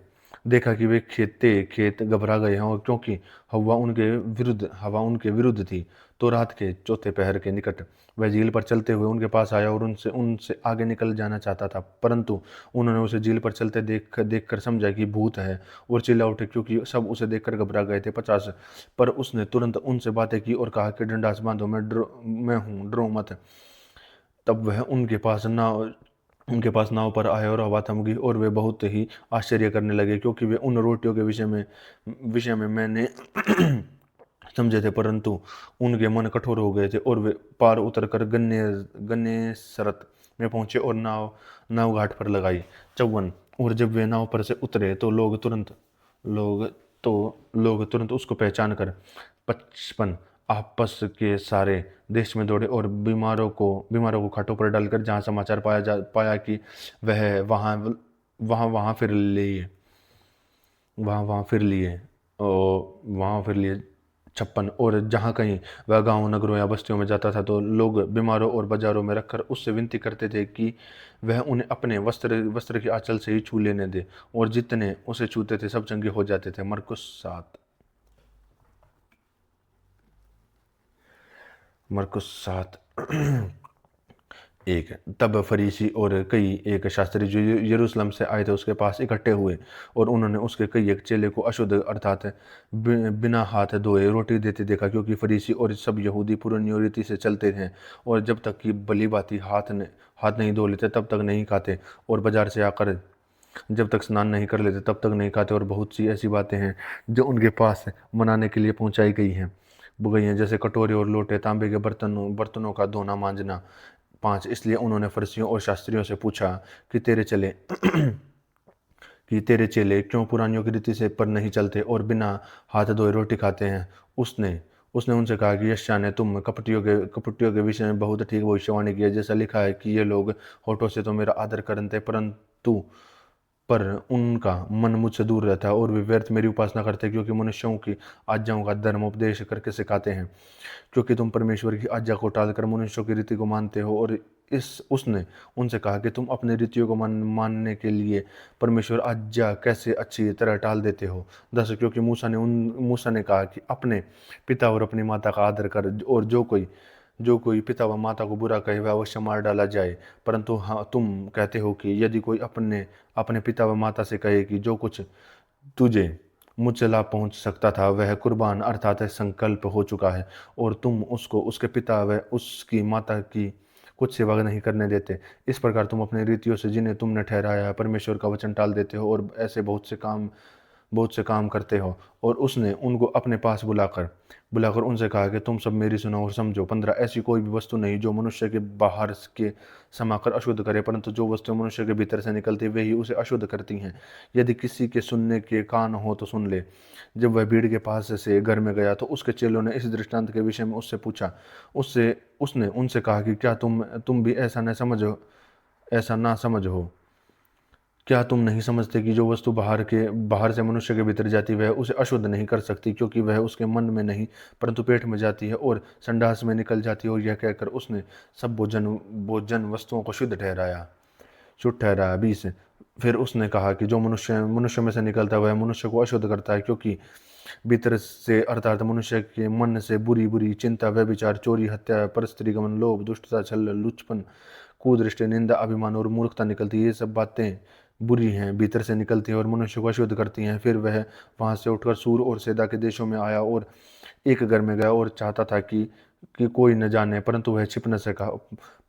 देखा कि वे खेत घबरा गए हैं और क्योंकि हवा उनके विरुद्ध थी, तो रात के चौथे पहर के निकट वह झील पर चलते हुए उनके पास आया और उनसे उनसे आगे निकल जाना चाहता था। परंतु उन्होंने उसे झील पर चलते देखकर समझा कि भूत है और चिल्ला उठे, क्योंकि सब उसे देखकर घबरा गए थे। 50। पर उसने तुरंत उनसे बातें की और कहा कि डंडास बांधो, मैं हूँ, डरो मत। तब वह उनके पास नाव पर आए और हवा थम गई और वे बहुत ही आश्चर्य करने लगे, क्योंकि वे उन रोटियों के विषय में मैंने समझे थे। परंतु उनके मन कठोर हो गए थे। और वे पार उतरकर गन्नेसरत में पहुंचे और नाव घाट पर लगाई। 54। और जब वे नाव पर से उतरे तो लोग तुरंत उसको पहचान कर 55 आपस के सारे देश में दौड़े और बीमारों को खाटों पर डालकर जहाँ समाचार पाया कि वह वहाँ फिर लिए 56। और जहाँ कहीं वह गांव नगरों या बस्तियों में जाता था तो लोग बीमारों और बाजारों में रखकर उससे विनती करते थे कि वह उन्हें अपने वस्त्र की आंचल से ही छू लेने दे। और जितने उसे छूते थे सब चंगे हो जाते थे। मरकुस 7 1। तब फरीसी और कई एक शास्त्री जो यरूशलेम से आए थे उसके पास इकट्ठे हुए और उन्होंने उसके कई एक चेले को अशुद्ध अर्थात बिना हाथ धोए रोटी देते देखा, क्योंकि फरीसी और सब यहूदी पुरानी रीति से चलते थे और जब तक कि भली भांति हाथ नहीं धो लेते तब तक नहीं खाते, और बाजार से आकर जब तक स्नान नहीं कर लेते तब तक नहीं खाते। और बहुत सी ऐसी बातें हैं जो उनके पास मनाने के लिए पहुंचाई गई हैं, जैसे कटोरे और लोटे, तांबे के बर्तनों का धोना मांजना। 5। इसलिए उन्होंने फरीसियों और शास्त्रियों से पूछा कि तेरे चेले क्यों पुरानियों की रीति से पर नहीं चलते और बिना हाथ धोए रोटी खाते हैं। उसने उसने उनसे कहा कि यशायाह ने तुम कपटियों के विषय में बहुत ठीक भविष्यवाणी की है, जैसा लिखा है कि ये लोग होठों से तो मेरा आदर करते पर उनका मन मुझसे दूर रहता है और वे व्यर्थ मेरी उपासना करते हैं, क्योंकि मनुष्यों की आज्ञाओं का धर्म उपदेश करके सिखाते हैं। क्योंकि तुम परमेश्वर की आज्ञा को टालकर मनुष्यों की रीति को मानते हो। और उसने उनसे कहा कि तुम अपनी रीतियों को मानने के लिए परमेश्वर आज्ञा कैसे अच्छी तरह टाल देते हो। 10। क्योंकि मूसा ने कहा कि अपने पिता और अपनी माता का आदर कर, और जो कोई पिता व माता को बुरा कहे वह अवश्य मार डाला जाए। परंतु हाँ, तुम कहते हो कि यदि कोई अपने अपने पिता व माता से कहे कि जो कुछ तुझे मुझसे लाभ पहुंच सकता था वह कुर्बान अर्थात संकल्प हो चुका है, और तुम उसको उसके पिता व उसकी माता की कुछ सेवा नहीं करने देते। इस प्रकार तुम अपनी रीतियों से जिन्हें तुमने ठहराया है परमेश्वर का वचन टाल देते हो और ऐसे बहुत से काम करते हो। और उसने उनको अपने पास बुलाकर उनसे कहा कि तुम सब मेरी सुनो और समझो। 15। ऐसी कोई भी वस्तु नहीं जो मनुष्य के बाहर के समाकर अशुद्ध करे, परंतु जो वस्तु मनुष्य के भीतर से निकलती है वही उसे अशुद्ध करती हैं। यदि किसी के सुनने के कान हो तो सुन ले। जब वह भीड़ के पास से घर में गया तो उसके चेलों ने इस दृष्टांत के विषय में उससे पूछा। उसने उनसे कहा कि क्या तुम भी ऐसा ना समझ हो? क्या तुम नहीं समझते कि जो वस्तु बाहर से मनुष्य के भीतर जाती वह उसे अशुद्ध नहीं कर सकती, क्योंकि वह उसके मन में नहीं परंतु पेट में जाती है और संडास में निकल जाती है। और यह कहकर उसने सब भोजन वस्तुओं को शुद्ध ठहराया। 20। फिर उसने कहा कि जो मनुष्य में से निकलता है वह मनुष्य को अशुद्ध करता है, क्योंकि भीतर से अर्थात मनुष्य के मन से बुरी बुरी चिंता, व्यभिचार, चोरी, हत्या, परस्त्री गमन, लोभ, दुष्टता, छल, लुचपन, कुदृष्टि, निंदा, अभिमान और मूर्खता निकलती है। ये सब बातें बुरी हैं, भीतर से निकलती हैं और मनुष्य को अशुद्ध करती हैं। फिर वह वहाँ से उठकर सूर और सैदा के देशों में आया और एक घर में गया और चाहता था कि कोई न जाने, परंतु वह छिप न सका।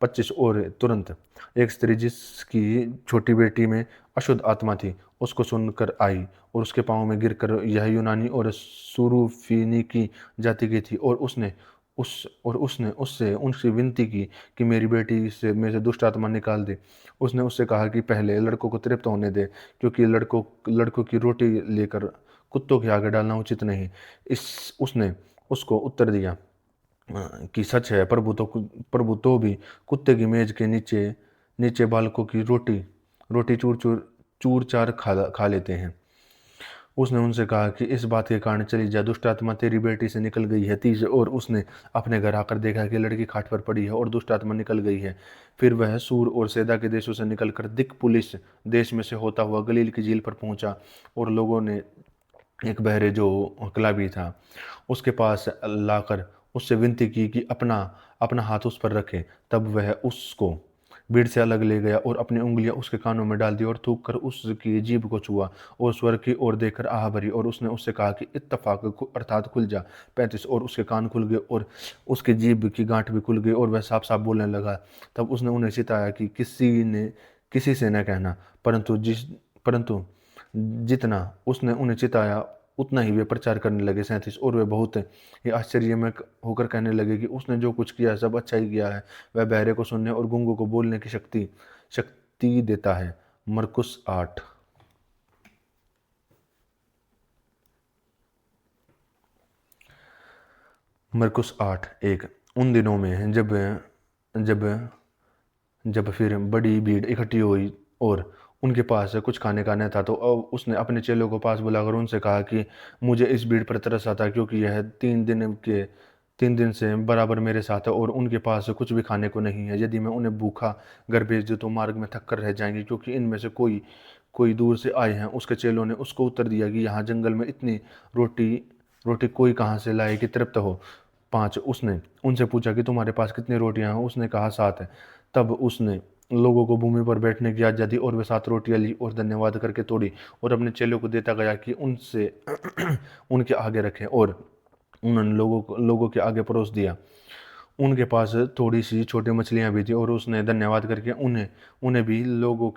25 और तुरंत एक स्त्री जिसकी छोटी बेटी में अशुद्ध आत्मा थी उसको सुनकर आई और उसके पाँव में गिरकर, यह यूनानी और सुरूफिनी की जाति की थी, और उसने उससे उनसे विनती की कि मेरी बेटी से में से दुष्ट आत्मा निकाल दे। उसने उससे कहा कि पहले लड़कों को तृप्त होने दे, क्योंकि लड़कों की रोटी लेकर कुत्तों के आगे डालना उचित नहीं। इस उसने उसको उत्तर दिया कि सच है, प्रभु तो भी कुत्ते की मेज के नीचे नीचे बालकों की रोटी रोटी चूर चार खा लेते हैं। उसने उनसे कहा कि इस बात के कारण चली जा, दुष्ट आत्मा तेरी बेटी से निकल गई है। 30 और उसने अपने घर आकर देखा कि लड़की खाट पर पड़ी है और दुष्ट आत्मा निकल गई है। फिर वह सूर और सैदा के देशों से निकलकर दिक पुलिस देश में से होता हुआ गलील की झील पर पहुंचा, और लोगों ने एक बहरे जो हकलावी था उसके पास लाकर उससे विनती की कि अपना अपना हाथ उस पर रखे। तब वह उसको भीड़ से अलग ले गया और अपनी उंगलियां उसके कानों में डाल दी और थूक कर उसकी जीभ को छुआ और स्वर्ग की ओर देखकर आह भरी, और उसने उससे कहा कि इत्तफाक अर्थात खुल जा। 35 और उसके कान खुल गए और उसकी जीभ की गांठ भी खुल गई और वह साफ साफ बोलने लगा। तब उसने उन्हें चिताया कि किसी से न कहना, परंतु जितना उसने उन्हें चिताया उतना ही वे प्रचार करने लगे। 37 और वे बहुत ही आश्चर्य में होकर कहने लगे कि उसने जो कुछ किया सब अच्छा ही किया है। वह बहरे को सुनने और गूंगों को बोलने की शक्ति देता है। मरकुस 8। मरकुस 8:1। उन दिनों में जब जब जब फिर बड़ी भीड़ इकट्ठी हुई और उनके पास कुछ खाने का न था, तो अब उसने अपने चेलों को पास बुलाकर उनसे कहा कि मुझे इस भीड़ पर तरस आता है, क्योंकि यह 3 दिन से बराबर मेरे साथ है और उनके पास कुछ भी खाने को नहीं है। यदि मैं उन्हें भूखा घर भेज दूं तो मार्ग में थक कर रह जाएंगे, क्योंकि इनमें से कोई कोई दूर से आए हैं। उसके चेलों ने उसको उत्तर दिया कि यहाँ जंगल में इतनी रोटी रोटी कोई कहाँ से लाए कि तृप्त हो। 5। उसने उनसे पूछा कि तुम्हारे पास कितनी रोटियां हैं? उसने कहा 7 है। तब उसने लोगों को भूमि पर बैठने की आज्ञा दी और वे 7 रोटियां ली और धन्यवाद करके तोड़ी और अपने चेलों को देता गया कि उनसे उनके आगे रखें, और उन्होंने लोगों के आगे परोस दिया। उनके पास थोड़ी सी छोटी मछलियां भी थी और उसने धन्यवाद करके उन्हें उन्हें भी लोगों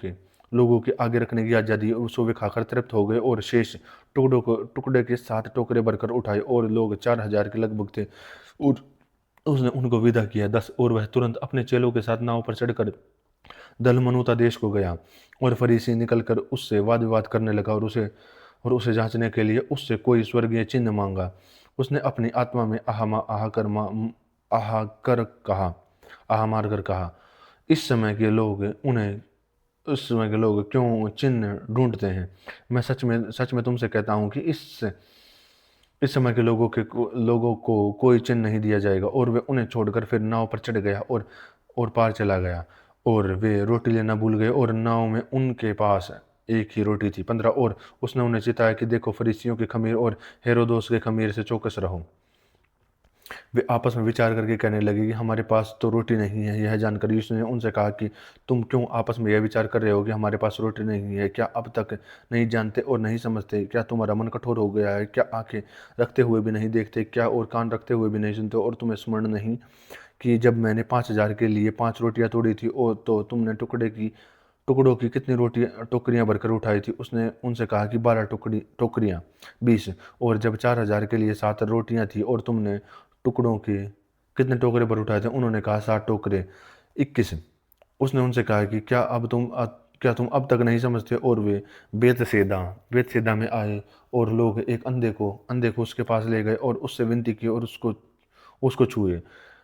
के आगे रखने की आज्ञा दी। उसको वे खाकर तृप्त हो गए और शेष टुकड़े के 7 टोकरे भरकर उठाए, और लोग 4000 के लगभग थे। और उसने उनको विदा किया। 10 और वह तुरंत अपने चेलों के साथ नाव पर चढ़कर दलमनूता देश को गया, और फरीसी निकलकर उससे वाद विवाद करने लगा और उसे जांचने के लिए उससे कोई स्वर्गीय चिन्ह मांगा। उसने अपनी आत्मा में आह मार कर कहा, इस समय के लोग क्यों चिन्ह ढूंढते हैं? मैं सच में तुमसे कहता हूँ कि इस समय के लोगों को कोई चिन्ह नहीं दिया जाएगा। और वे उन्हें छोड़कर फिर नाव पर चढ़ गया और पार चला गया, और वे रोटी लेना भूल गए और नाव में उनके पास एक ही रोटी थी। 15 और उसने उन्हें चिताया कि देखो, फरीसियों के खमीर और हेरोदोस के खमीर से चौकस रहो। वे आपस में विचार करके कहने लगे कि हमारे पास तो रोटी नहीं है। यह जानकर यीशु ने उनसे कहा कि तुम क्यों आपस में यह विचार कर रहे हो कि हमारे पास रोटी नहीं है? क्या अब तक नहीं जानते और नहीं समझते? क्या तुम्हारा मन कठोर हो गया है? क्या आंखें रखते हुए भी नहीं देखते? क्या और कान रखते हुए भी नहीं सुनते? और तुम्हें स्मरण नहीं कि जब मैंने 5000 के लिए 5 रोटियां तोड़ी थी, और तो तुमने टुकड़ों की कितनी टोकरियां भरकर उठाई थी? उसने उनसे कहा कि 12 टोकरियां। 20 और जब 4000 के लिए 7 रोटियां थी और तुमने टुकड़ों के कितने टोकरे भर उठाए थे? उन्होंने कहा 7 टोकरे। 21 उसने उनसे कहा कि क्या तुम अब तक नहीं समझते? और वे बेतसेदा में आए, और लोग एक अंधे को उसके पास ले गए और उससे विनती की और उसको छुए।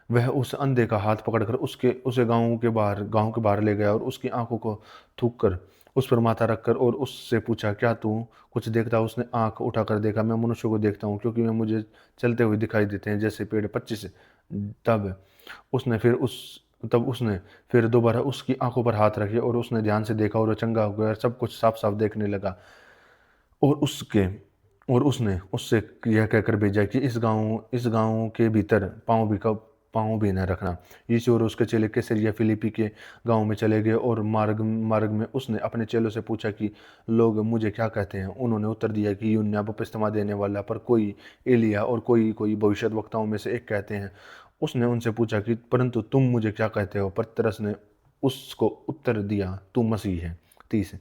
वह उस अंधे का हाथ पकड़कर उसे गांव के बाहर ले गया और उसकी आंखों को थूक कर उस पर माथा रखकर और उससे पूछा, क्या तू कुछ देखता? उसने आंख उठाकर देखा, मैं मनुष्य को देखता हूँ, क्योंकि वे मुझे चलते हुए दिखाई देते हैं जैसे पेड़। 25 तब उसने फिर दोबारा उसकी आंखों पर हाथ रखे और उसने ध्यान से देखा और वह चंगा हो गया, सब कुछ साफ साफ देखने लगा। और उसने उससे यह कहकर भेजा कि इस गांव के भीतर पांव भी पाँव भी न रखना। यीशु और उसके चेले कैसरिया फिलिप्पी के गांव में चले गए और मार्ग मार्ग में उसने अपने चेलों से पूछा कि लोग मुझे क्या कहते हैं। उन्होंने उत्तर दिया कि यूहन्ना बपतिस्मा देने वाला, पर कोई एलिया और कोई कोई भविष्यद्वक्ताओं में से एक कहते हैं। उसने उनसे पूछा कि परंतु तुम मुझे क्या कहते हो। पतरस ने उसको उत्तर दिया, तू मसीह है। 30।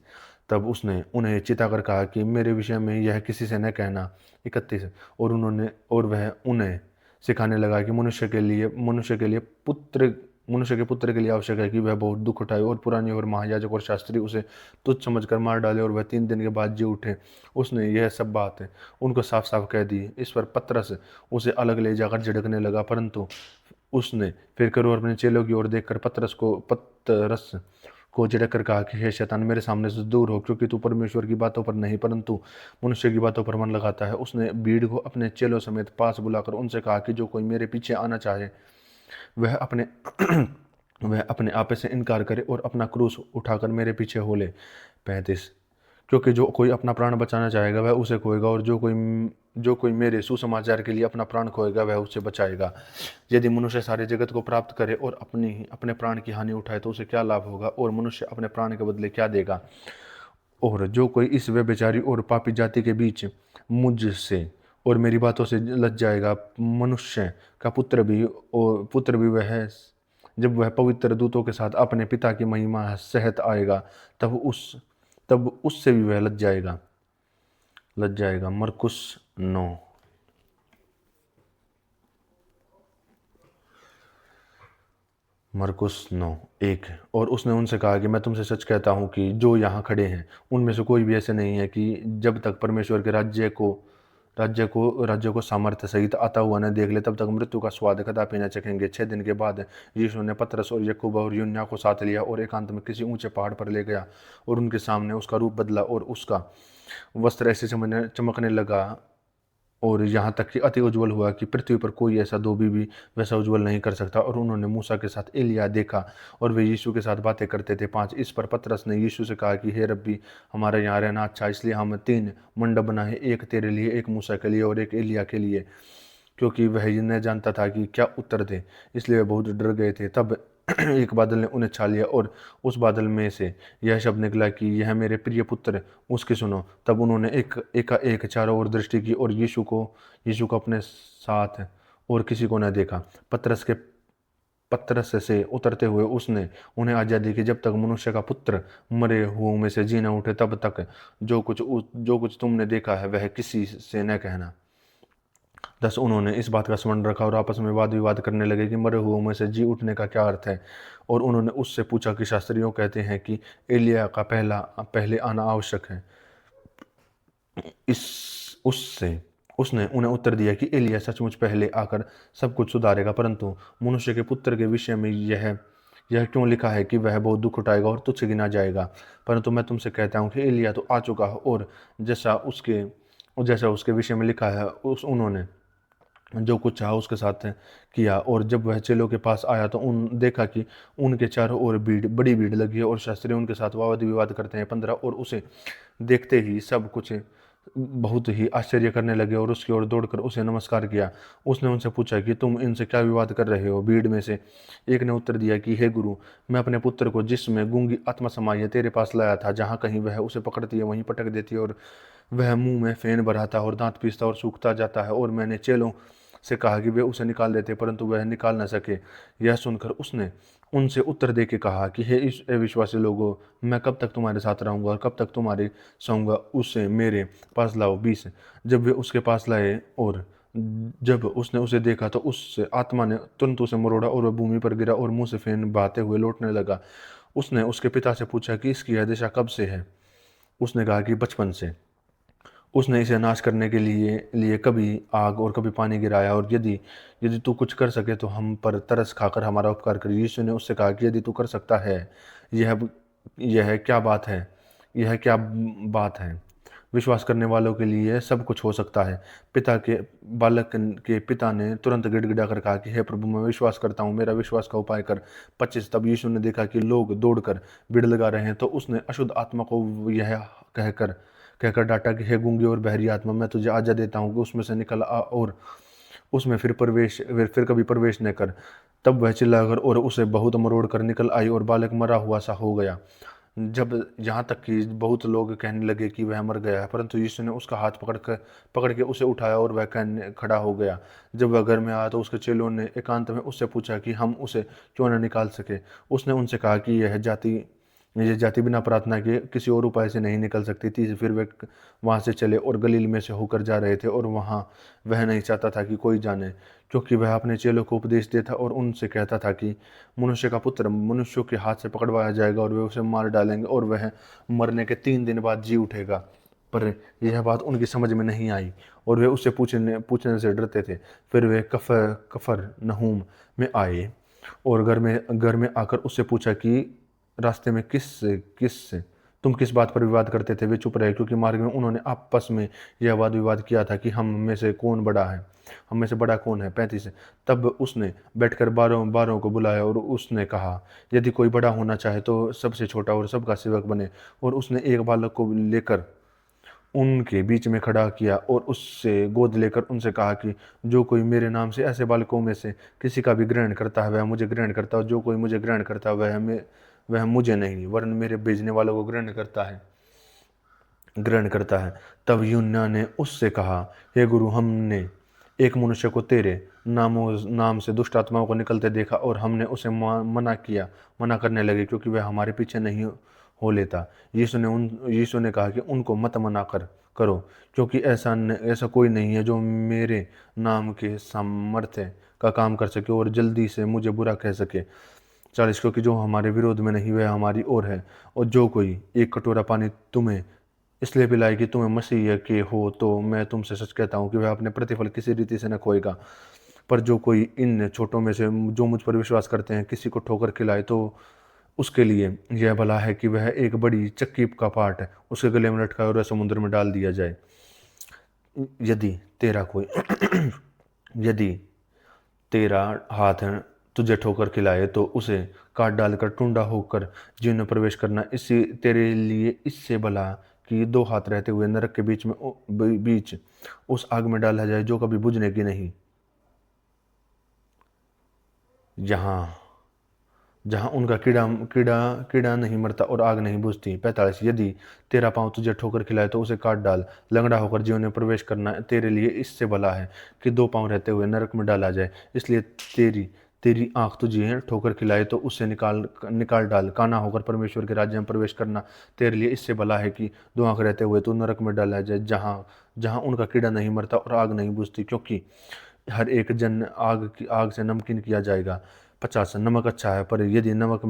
तब उसने उन्हें चिताकर कहा कि मेरे विषय में यह किसी से न कहना। 31। और वह उन्हें सिखाने लगा कि मनुष्य के पुत्र के लिए आवश्यक है कि वह बहुत दुख उठाए और पुरानी और महायाजक और शास्त्री उसे तुच्छ समझकर मार डाले और वह 3 दिन के बाद जी उठे। उसने यह सब बात उनको साफ साफ कह दी। इस पर पतरस उसे अलग ले जाकर झिड़कने लगा, परंतु उसने फिर कर और अपने चेलों की ओर देखकर पतरस को झिड़क कर कहा कि हे शैतान, मेरे सामने से दूर हो, क्योंकि तू परमेश्वर की बातों पर नहीं परंतु मनुष्य की बातों पर मन लगाता है। उसने भीड़ को अपने चेलों समेत पास बुलाकर उनसे कहा कि जो कोई मेरे पीछे आना चाहे वह अपने वह अपने आपे से इनकार करे और अपना क्रूस उठाकर मेरे पीछे हो ले। 35। क्योंकि जो कोई अपना प्राण बचाना चाहेगा वह उसे खोएगा, और जो कोई मेरे सुसमाचार के लिए अपना प्राण खोएगा वह उसे बचाएगा। यदि मनुष्य सारे जगत को प्राप्त करे और अपने प्राण की हानि उठाए तो उसे क्या लाभ होगा, और मनुष्य अपने प्राण के बदले क्या देगा। और जो कोई इस व्यभिचारी और पापी जाति के बीच मुझसे और मेरी बातों से लज जाएगा, मनुष्य का पुत्र भी वह जब वह पवित्र दूतों के साथ अपने पिता की महिमा सहित आएगा तब उससे भी वह लज जाएगा। मरकुस 9। मरकुस 9:1। और उसने उनसे कहा कि मैं तुमसे सच कहता हूँ कि जो यहाँ खड़े हैं उनमें से कोई भी ऐसे नहीं है कि जब तक परमेश्वर के राज्य को सामर्थ्य सहित आता हुआ न देख ले तब तक मृत्यु का स्वाद कदापि न चखेंगे। 6 दिन के बाद यीशु ने पतरस और याकूब और यूहन्ना को साथ लिया और एकांत में किसी ऊंचे पहाड़ पर ले गया और उनके सामने उसका रूप बदला और उसका वस्त्र ऐसे चमकने लगा और यहाँ तक कि अति उज्जवल हुआ कि पृथ्वी पर कोई ऐसा धोबी भी वैसा उज्जवल नहीं कर सकता। और उन्होंने मूसा के साथ एलिया देखा और वे यीशु के साथ बातें करते थे। 5। इस पर पतरस ने यीशु से कहा कि हे रब्बी, हमारा यहाँ रहना अच्छा, इसलिए हम 3 मंडप बनाए, एक तेरे लिए, एक मूसा के लिए और एक एलिया के लिए। क्योंकि वह ये न जानता था कि क्या उत्तर दे, इसलिए वे बहुत डर गए थे। तब एक बादल ने उन्हें छा लिया और उस बादल में से यह शब्द निकला कि यह मेरे प्रिय पुत्र, उसकी सुनो। तब उन्होंने एक चारों ओर दृष्टि की और यीशु को अपने साथ और किसी को न देखा। पतरस से उतरते हुए उसने उन्हें आज्ञा दी कि जब तक मनुष्य का पुत्र मरे हुओं में से जी न उठे तब तक जो कुछ तुमने देखा है वह किसी से न कहना। 10। उन्होंने इस बात का स्मरण रखा और आपस में वाद विवाद करने लगे कि मरे हुओं में से जी उठने का क्या अर्थ है। और उन्होंने उससे पूछा कि शास्त्रियों कहते हैं कि एलिया का पहले आना आवश्यक है। उसने उन्हें उत्तर दिया कि एलिया सचमुच पहले आकर सब कुछ सुधारेगा, परंतु मनुष्य के पुत्र के विषय में यह क्यों लिखा है कि वह बहुत दुख उठाएगा और तुच्छ गिना जाएगा। परंतु मैं तुमसे कहता हूँ कि एलिया तो आ चुका है और जैसा उसके विषय में लिखा है उन्होंने जो कुछ चाहा उसके साथ किया। और जब वह चेलों के पास आया तो देखा कि उनके चारों ओर बड़ी भीड़ लगी है और शास्त्री उनके साथ वाद विवाद करते हैं। 15। और उसे देखते ही सब कुछ बहुत ही आश्चर्य करने लगे और उसकी ओर दौड़कर उसे नमस्कार किया। उसने उनसे पूछा कि तुम इनसे क्या विवाद कर रहे हो। भीड़ में से एक ने उत्तर दिया कि हे गुरु, मैं अपने पुत्र को जिसमें गूंगी आत्मा समाई है तेरे पास लाया था। जहाँ कहीं वह उसे पकड़ती है वहीं पटक देती है और वह मुंह में फेन भराता और दांत पीसता और सूखता जाता है। और मैंने चेलों से कहा कि वे उसे निकाल देते परंतु वह निकाल न सके। यह सुनकर उसने उनसे उत्तर दे के कहा कि हे विश्वासी लोगों, मैं कब तक तुम्हारे साथ रहूंगा और कब तक तुम्हारे सहूंगा। उसे मेरे पास लाओ। 20। जब वे उसके पास लाए और जब उसने उसे देखा तो उस आत्मा ने तुरंत उसे मरोड़ा और वह भूमि पर गिरा और मुंह से फेन बहाते हुए लौटने लगा। उसने उसके पिता से पूछा कि इसकी यह दशा कब से है। उसने कहा कि बचपन से। उसने इसे नाश करने के लिए कभी आग और कभी पानी गिराया। और यदि तू कुछ कर सके तो हम पर तरस खाकर हमारा उपकार कर। यीशु ने उससे कहा कि यदि तू कर सकता है, यह यह क्या बात है यह क्या बात है। विश्वास करने वालों के लिए सब कुछ हो सकता है। बालक के पिता ने तुरंत गिड़गिड़ा कर कहा कि हे प्रभु, मैं विश्वास करता हूँ, मेरा विश्वास का उपाय कर। 25। तब यीशु ने देखा कि लोग दौड़कर भीड़ लगा रहे हैं तो उसने अशुद्ध आत्मा को यह कहकर डांटा कि हे गूंगी और बहरी आत्मा, मैं तुझे आज्ञा देता हूँ कि उसमें से निकल आ और उसमें फिर कभी प्रवेश न कर। तब वह चिल्लाकर और उसे बहुत मरोड़ कर निकल आई और बालक मरा हुआ सा हो गया। जब यहाँ तक कि बहुत लोग कहने लगे कि वह मर गया है, परंतु यीशु ने उसका हाथ पकड़ के उसे उठाया और वह कहने खड़ा हो गया। जब वह घर में आया तो उसके चेलों ने एकांत में उससे पूछा कि हम उसे क्यों न निकाल सके। उसने उनसे कहा कि यह जाति बिना प्रार्थना के किसी और उपाय से नहीं निकल सकती थी। फिर वे वहाँ से चले और गलील में से होकर जा रहे थे, और वहाँ वह नहीं चाहता था कि कोई जाने, क्योंकि वह अपने चेलों को उपदेश देता और उनसे कहता था कि मनुष्य का पुत्र मनुष्यों के हाथ से पकड़वाया जाएगा और वे उसे मार डालेंगे और वह मरने के 3 दिन बाद जी उठेगा। पर यह बात उनकी समझ में नहीं आई और वे उससे पूछने से डरते थे। फिर वे कफरनहूम में आए और घर में आकर उससे पूछा कि रास्ते में किस तुम किस बात पर विवाद करते थे। वे चुप रहे, क्योंकि मार्ग में उन्होंने आपस में यह वाद विवाद किया था कि हम में से बड़ा कौन है। 35। तब उसने बैठकर बारों को बुलाया और उसने कहा, यदि कोई बड़ा होना चाहे तो सबसे छोटा और सबका सेवक बने। और उसने एक बालक को लेकर उनके बीच में खड़ा किया और उससे गोद लेकर उनसे कहा कि जो कोई मेरे नाम से ऐसे बालकों में से किसी का भी ग्रहण करता है वह मुझे ग्रहण करता है, और जो कोई मुझे ग्रहण करता है वह मुझे नहीं वरन मेरे भेजने वालों को ग्रहण करता है। तब यूहन्ना ने उससे कहा, हे गुरु, हमने एक मनुष्य को तेरे नाम से दुष्ट आत्माओं को निकलते देखा और हमने उसे मना करने लगे, क्योंकि वह हमारे पीछे नहीं हो लेता। यीशु ने कहा कि उनको मत करो, क्योंकि ऐसा कोई नहीं है जो मेरे नाम के सामर्थ्य का काम कर सके और जल्दी से मुझे बुरा कह सके। 40। क्योंकि जो हमारे विरोध में नहीं वह हमारी ओर है। और जो कोई एक कटोरा पानी तुम्हें इसलिए पिलाए कि तुम्हें मसीह के हो, तो मैं तुमसे सच कहता हूँ कि वह अपने प्रतिफल किसी रीति से न खोएगा। पर जो कोई इन छोटों में से जो मुझ पर विश्वास करते हैं किसी को ठोकर खिलाए, तो उसके लिए यह भला है कि वह एक बड़ी चक्की का पाट उसके गले में लटकाए और वह समुद्र में डाल दिया जाए। यदि तेरा कोई यदि तेरा हाथ तुझे ठोकर खिलाए तो उसे काट डालकर टुंडा होकर जीवन में प्रवेश करना इसी तेरे लिए इससे भला कि 2 हाथ रहते हुए नरक के बीच उस आग में डाला जाए जो कभी बुझने की नहीं, जहाँ जहाँ उनका कीड़ा नहीं मरता और आग नहीं बुझती। 45। यदि तेरा पाँव तुझे ठोकर खिलाए तो उसे काट डाल। लंगड़ा होकर जीवन में प्रवेश करना तेरे लिए इससे भला है कि 2 पाँव रहते हुए नरक में डाला जाए। इसलिए तेरी आँख तुझे ठोकर खिलाए तो उससे निकाल डाल। काना होकर परमेश्वर के राज्य में प्रवेश करना तेरे लिए इससे भला है कि 2 आँख रहते हुए तो नरक में डाला जाए, जहाँ उनका कीड़ा नहीं मरता और आग नहीं बुझती, क्योंकि हर एक जन आग से नमकीन किया जाएगा। 50। नमक अच्छा है, पर यदि नमक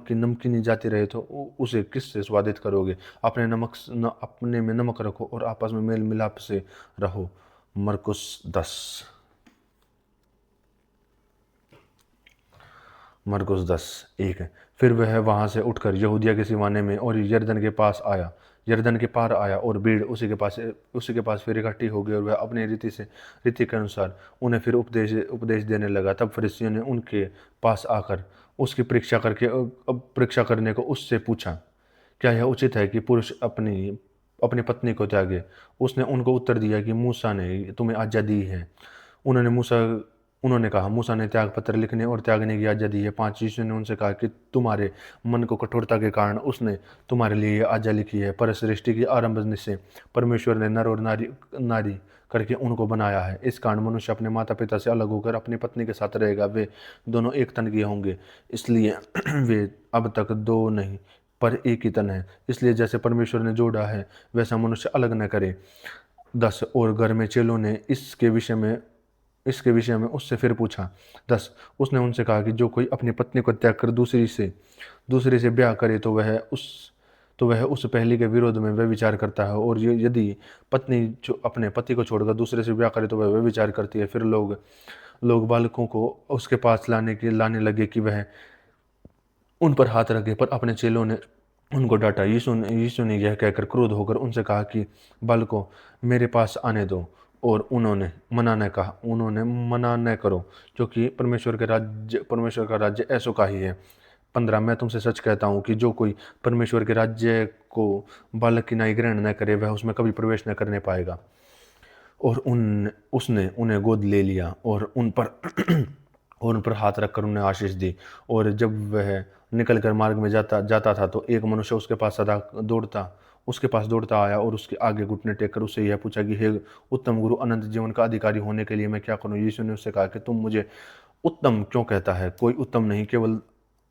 की नमकीनी जाती रहे तो उसे किससे स्वादित करोगे। अपने में नमक रखो और आपस में मेल मिलाप से रहो। मरकुस 10:1। फिर वह वहाँ से उठकर यहूदिया के सिवाने में और यरदन के पार आया और भीड़ उसी के पास फिर इकट्ठी हो गई और वह अपनी रीति के अनुसार उन्हें फिर उपदेश देने लगा। तब फरीसियों ने उनके पास आकर उसकी परीक्षा करने को उससे पूछा, क्या यह उचित है कि पुरुष अपनी पत्नी को त्यागे। उसने उनको उत्तर दिया कि मूसा ने तुम्हें आज्ञा दी है। उन्होंने कहा, मूसा ने त्याग पत्र लिखने और त्यागने की आज्ञा दी है। 5। यीशु ने उनसे कहा कि तुम्हारे मन को कठोरता के कारण उसने तुम्हारे लिए यह आज्ञा लिखी है, पर सृष्टि की आरंभ से परमेश्वर ने नर और नारी करके उनको बनाया है। इस कारण मनुष्य अपने माता पिता से अलग होकर अपनी पत्नी के साथ रहेगा, वे दोनों एक तन के होंगे। इसलिए वे अब तक 2 नहीं पर एक ही तन है। इसलिए जैसे परमेश्वर ने जोड़ा है वैसा मनुष्य अलग न करे। 10। और घर में चेलों ने इसके विषय में उससे फिर पूछा। 10। उसने उनसे कहा कि जो कोई अपनी पत्नी को त्याग कर दूसरी से ब्याह करे तो वह उस पहली के विरोध में व्यभिचार करता है, और यदि पत्नी जो अपने पति को छोड़कर दूसरे से ब्याह करे तो वह व्यभिचार करती है। फिर लोग बालकों को उसके पास लाने लगे कि वह उन पर हाथ रखे, पर अपने चेलों ने उनको डांटा। यीशु ने यह कहकर क्रोध होकर उनसे कहा कि बालकों, मेरे पास आने दो, और उन्होंने मना न करो, क्योंकि परमेश्वर का राज्य ऐसों का ही है। 15। मैं तुमसे सच कहता हूँ कि जो कोई परमेश्वर के राज्य को बालक की नाई ग्रहण न करे वह उसमें कभी प्रवेश न करने पाएगा। और उसने उन्हें गोद ले लिया और उन पर और उन पर हाथ रखकर उन्हें आशीष दी। और जब वह निकलकर मार्ग में जाता जाता था तो एक मनुष्य उसके पास दौड़ता आया और उसके आगे घुटने टेक कर उससे यह पूछा कि हे उत्तम गुरु, अनंत जीवन का अधिकारी होने के लिए मैं क्या करूं? यीशु ने उससे कहा कि तुम मुझे उत्तम क्यों कहता है? कोई उत्तम नहीं, केवल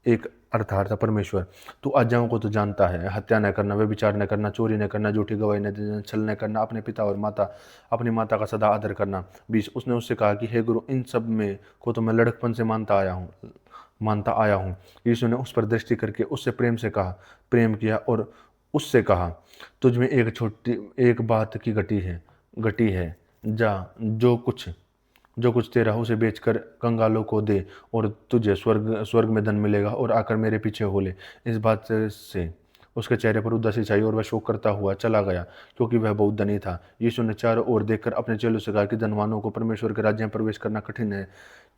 एक, अर्थात परमेश्वर। तू आज्ञाओं को तो जानता है, हत्या न करना, व्यभिचार न करना, चोरी न करना, झूठी गवाही न देना, छल न करना, अपने पिता और अपनी माता का सदा आदर करना। 20, उसने उससे कहा कि हे गुरु, इन सब में को तो मैं लड़कपन से मानता आया हूँ। यीशु ने उस पर दृष्टि करके उससे प्रेम किया और उससे कहा, तुझ में एक बात की घटी है। जा, जो कुछ तेरा उसे बेचकर कंगालों को दे और तुझे स्वर्ग में धन मिलेगा, और आकर मेरे पीछे हो ले। इस बात से उसके चेहरे पर उदासी छाई और वह शोक करता हुआ चला गया, क्योंकि वह बहुत धनी था। यीशु ने चारों ओर देखकर अपने चेलों से कहा कि धनवानों को परमेश्वर के राज्य में प्रवेश करना कठिन है।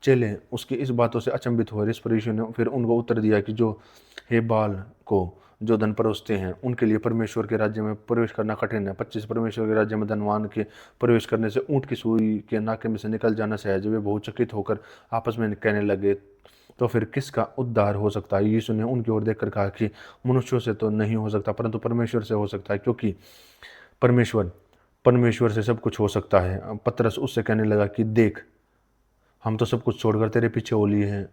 चेले उसकी इस बातों से अचंभित हुए। इस पर यीशु ने फिर उनको उत्तर दिया कि जो हे बाल को जो धन परोसते हैं, उनके लिए परमेश्वर के राज्य में प्रवेश करना कठिन है। 25, परमेश्वर के राज्य में धनवान के प्रवेश करने से ऊँट की सुई के नाके में से निकल जाना सहज। वे बहुत चकित होकर आपस में कहने लगे, तो फिर किसका उद्धार हो सकता है? यीशु ने उनकी ओर देखकर कहा कि मनुष्यों से तो नहीं हो सकता, परंतु परमेश्वर से हो सकता है, क्योंकि परमेश्वर परमेश्वर से सब कुछ हो सकता है। पतरस उससे कहने लगा कि देख, हम तो सब कुछ छोड़कर तेरे पीछे हो लिए हैं।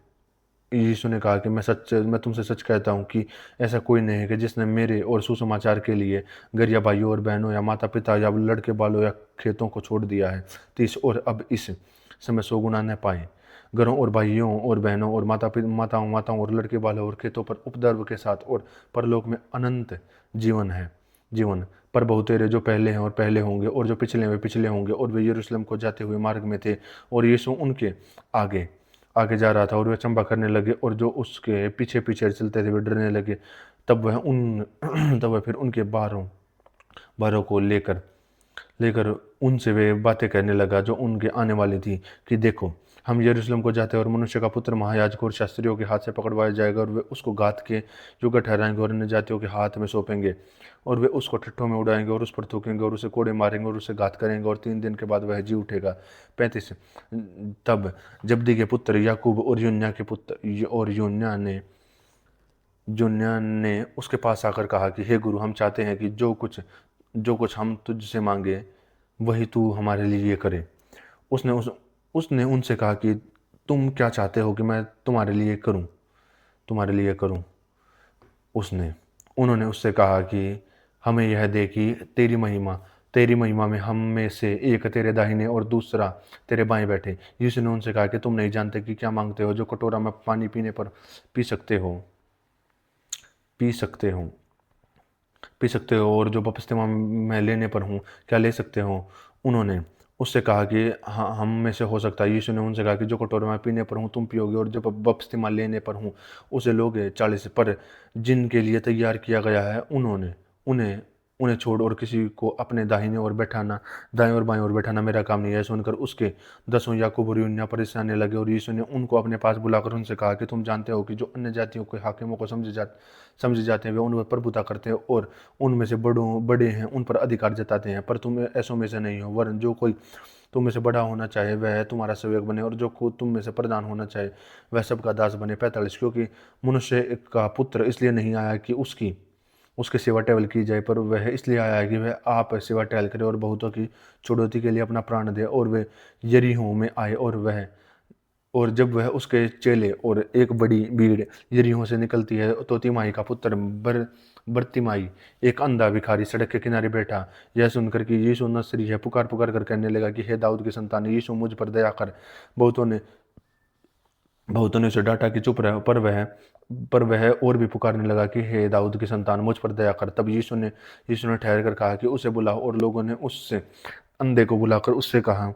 यीशु ने कहा कि मैं तुमसे सच कहता हूँ कि ऐसा कोई नहीं है कि जिसने मेरे और सुसमाचार के लिए घर या भाइयों और बहनों या माता पिता या लड़के बालों या खेतों को छोड़ दिया है, 30, और अब इस समय 100 गुना न पाए, घरों और भाइयों और बहनों और माताओं और लड़के बालों और खेतों पर उपद्रव के साथ, और परलोक में अनंत जीवन। पर बहुतेरे जो पहले हैं और पहले होंगे, और जो पिछले हैं वे पिछले होंगे। और वे यरूशलेम को जाते हुए मार्ग में थे, और यीशु उनके आगे आगे जा रहा था, और वे अचंभा करने लगे, और जो उसके पीछे पीछे चलते थे वे डरने लगे। तब वह फिर उनके बारों बारों को लेकर लेकर उनसे वे बातें कहने लगा जो उनके आने वाली थी, कि देखो, हम यरूशलेम को जाते हैं, और मनुष्य का पुत्र महायाजकों और शास्त्रियों के हाथ से पकड़वाया जाएगा, और वे उसको घात के युग ठहराएंगे और अन्य जातियों के हाथ में सौंपेंगे, और वे उसको ठट्ठों में उड़ाएंगे और उस पर थूकेंगे और उसे कोड़े मारेंगे और उसे घात करेंगे, और 3 दिन के बाद वह जी उठेगा। 35, तब जब्दी के पुत्र याकूब और यून्ना ने उसके पास आकर कहा कि हे गुरु, हम चाहते हैं कि जो कुछ हम तुझसे मांगे वही तू हमारे लिए करे। उसने उनसे कहा कि तुम क्या चाहते हो कि मैं तुम्हारे लिए करूं? उन्होंने उससे कहा कि हमें यह दे कि तेरी महिमा में हम में से एक तेरे दाहिने और दूसरा तेरे बाएं बैठे। यीशु ने उनसे कहा कि तुम नहीं जानते कि क्या मांगते हो। जो कटोरा में पानी पीने पर पी सकते हो पी सकते हो और जो बपतिस्मा मैं लेने पर हूँ क्या ले सकते हो? उन्होंने उससे कहा कि हाँ, हम में से हो सकता है। यीशु ने उनसे कहा कि जो कटोरा मैं पीने पर हूँ तुम पियोगे, और जो बपतिस्मा लेने पर हूँ उसे लोगे। 40, पर जिनके लिए तैयार किया गया है उन्हें उन्हें छोड़ और किसी को अपने दाएं और बाएं और बैठाना मेरा काम नहीं है। सुनकर उसके 10 याकूब और यूहन्ना परेशान आने लगे, और यीशु ने उनको अपने पास बुलाकर उनसे कहा कि तुम जानते हो कि जो अन्य जातियों के हाकिमों को समझे जाते हैं वे उन पर प्रभुता करते हैं, और उनमें से बड़े हैं उन पर अधिकार जताते हैं, पर तुम ऐसों में से नहीं हो। वरन जो कोई तुम में से बड़ा होना चाहे वह तुम्हारा सेवक बने, और जो खुद तुम में से प्रधान होना चाहे वह सबका दास बने। 45, क्योंकि मनुष्य का पुत्र इसलिए नहीं आया कि उसकी सेवा टहल की जाए, पर वह इसलिए आया है कि वह आप सेवा टहल करे और बहुतों की छुड़ौती के लिए अपना प्राण दे। और वे यरीहो में आए, और जब वह उसके चेले और एक बड़ी भीड़ यरीहो से निकलती है, तो तिमाई का पुत्र बरतिमाई, एक अंधा भिखारी, सड़क के किनारे बैठा। यह सुनकर कि यीशु नसरी है, पुकार पुकार कर कहने लगा कि हे दाऊद की संतान, यीशु मुझ पर दया कर। बहुतों ने उसे डांटा कि चुप रहे, पर वह और भी पुकारने लगा कि हे दाऊद की संतान, मुझ पर दया कर। तब यीशु ने ठहर कर कहा कि उसे बुलाओ, और लोगों ने उससे अंधे को बुलाकर उससे कहा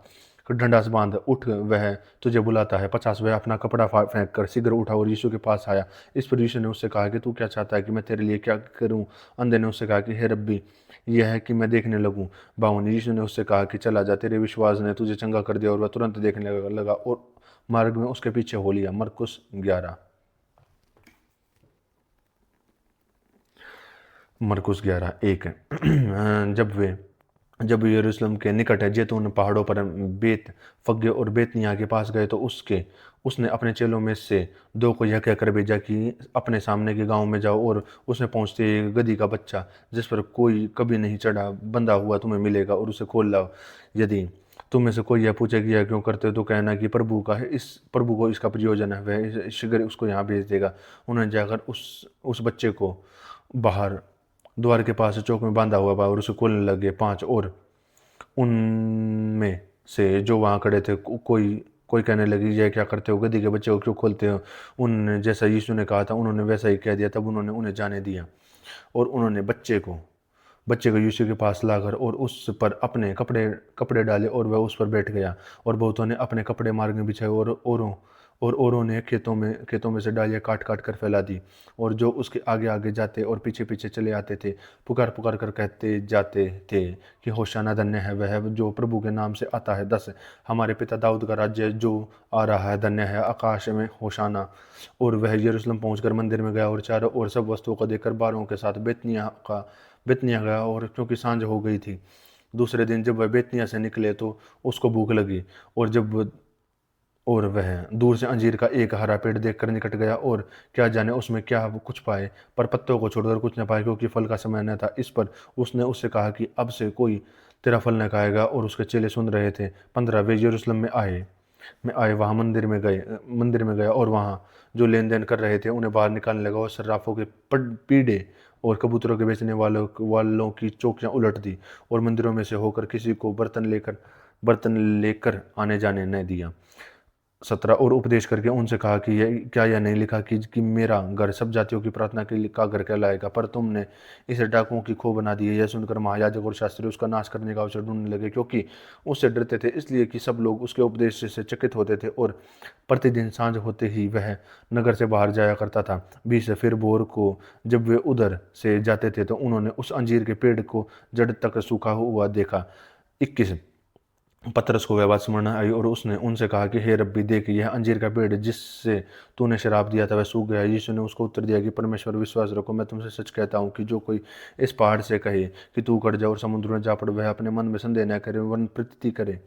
कि ढंढास बांध, उठ, वह तुझे बुलाता है। 50, वह अपना कपड़ा फेंक कर शीघ्र उठा और यीशु के पास आया। इस पर यीशु ने उससे कहा कि तू क्या चाहता है कि मैं तेरे लिए क्या करूं? अंधे ने उससे कहा कि हे रब्बी, यह है कि मैं देखने लगूं। 52, यीशु ने उससे कहा कि चला जा, तेरे विश्वास ने तुझे चंगा कर दिया, और वह तुरंत देखने लगा और मार्ग में उसके पीछे हो लिया। मरकुस 11 1 जब वे जब यरूशलेम के निकट जैतून पहाड़ों पर बेत फगे और बेतनिया के पास गए तो उसने अपने चेलों में से दो को यह कहकर भेजा कि अपने सामने के गांव में जाओ और उसमें पहुंचते ही एक गदही का बच्चा जिस पर कोई कभी नहीं चढ़ा बंधा हुआ तुम्हें मिलेगा और उसे खोल लाओ। यदि तुम में से कोई यह पूछे कि यह क्यों करते हो तो कहना कि प्रभु का है, इस प्रभु को इसका प्रयोजन है, वह शीघ्र उसको यहाँ भेज देगा। उन्होंने जाकर उस बच्चे को बाहर द्वार के पास चौक में बांधा हुआ और उसे खोलने लगे। 5 और उनमें से जो वहाँ खड़े थे कोई कोई कहने लगी, यह क्या करते हो, गधी के बच्चे को क्यों खोलते हो। उन्होंने जैसा यीशु ने कहा था उन्होंने वैसा ही कह दिया। तब उन्होंने उन्हें जाने दिया और उन्होंने बच्चे को यीशु के पास लाकर और उस पर अपने कपड़े कपड़े डाले और वह उस पर बैठ गया। और बहुतों ने अपने कपड़े मार्ग में बिछाए और औरों ने खेतों में से डालियाँ काट काट कर फैला दी। और जो उसके आगे आगे जाते और पीछे पीछे चले आते थे पुकार पुकार कर कहते जाते थे कि होशाना धन्य है वह जो प्रभु के नाम से आता है। 10 हमारे पिता दाऊद का राज्य जो आ रहा है, धन्य है आकाश में होशाना। और वह यरूशलेम पहुंचकर मंदिर में गया और चारों ओर सब वस्तुओं को देखकर बारों के साथ बेतनिया गया। और क्योंकि सांझ हो गई थी दूसरे दिन जब वह बेतनिया से निकले तो उसको भूख लगी। और वह दूर से अंजीर का एक हरा पेड़ देखकर निकट गया और क्या जाने उसमें क्या कुछ पाए, पर पत्तों को छोड़कर कुछ न पाए क्योंकि फल का समय न था। इस पर उसने उससे कहा कि अब से कोई तेरा फल न खाएगा। और उसके चेले सुन रहे थे। 15 वे यरूशलेम में आए वहाँ मंदिर में गया और वहाँ जो लेन देन कर रहे थे उन्हें बाहर निकालने लगा और सर्राफों के पीढ़े और कबूतरों के बेचने वालों की चौकियाँ उलट दी और मंदिरों में से होकर किसी को बर्तन लेकर आने जाने न दिया। 17 और उपदेश करके उनसे कहा कि यह नहीं लिखा कि मेरा घर सब जातियों की प्रार्थना के लिए का घर कहलाएगा, पर तुमने इसे डाकुओं की खो बना दी है। यह सुनकर महायाजक और शास्त्री उसका नाश करने का अवसर ढूंढने लगे क्योंकि उससे डरते थे, इसलिए कि सब लोग उसके उपदेश से चकित होते थे। और प्रतिदिन सांझ होते ही वह नगर से बाहर जाया करता था। 20 फिर भोर को जब वे उधर से जाते थे तो उन्होंने उस अंजीर के पेड़ को जड़ तक सूखा हुआ देखा। 21 पतरस को वह बात स्मरण आई और उसने उनसे कहा कि हे रब्बी, देख यह अंजीर का पेड़ जिससे तूने शराब दिया था वह सूख गया। यीशु ने उसको उत्तर दिया कि परमेश्वर विश्वास रखो, मैं तुमसे सच कहता हूँ कि जो कोई इस पहाड़ से कहे कि तू कट जा और समुद्र में जा पड़, वह अपने मन में संदेह न करे वरन प्रतीति करे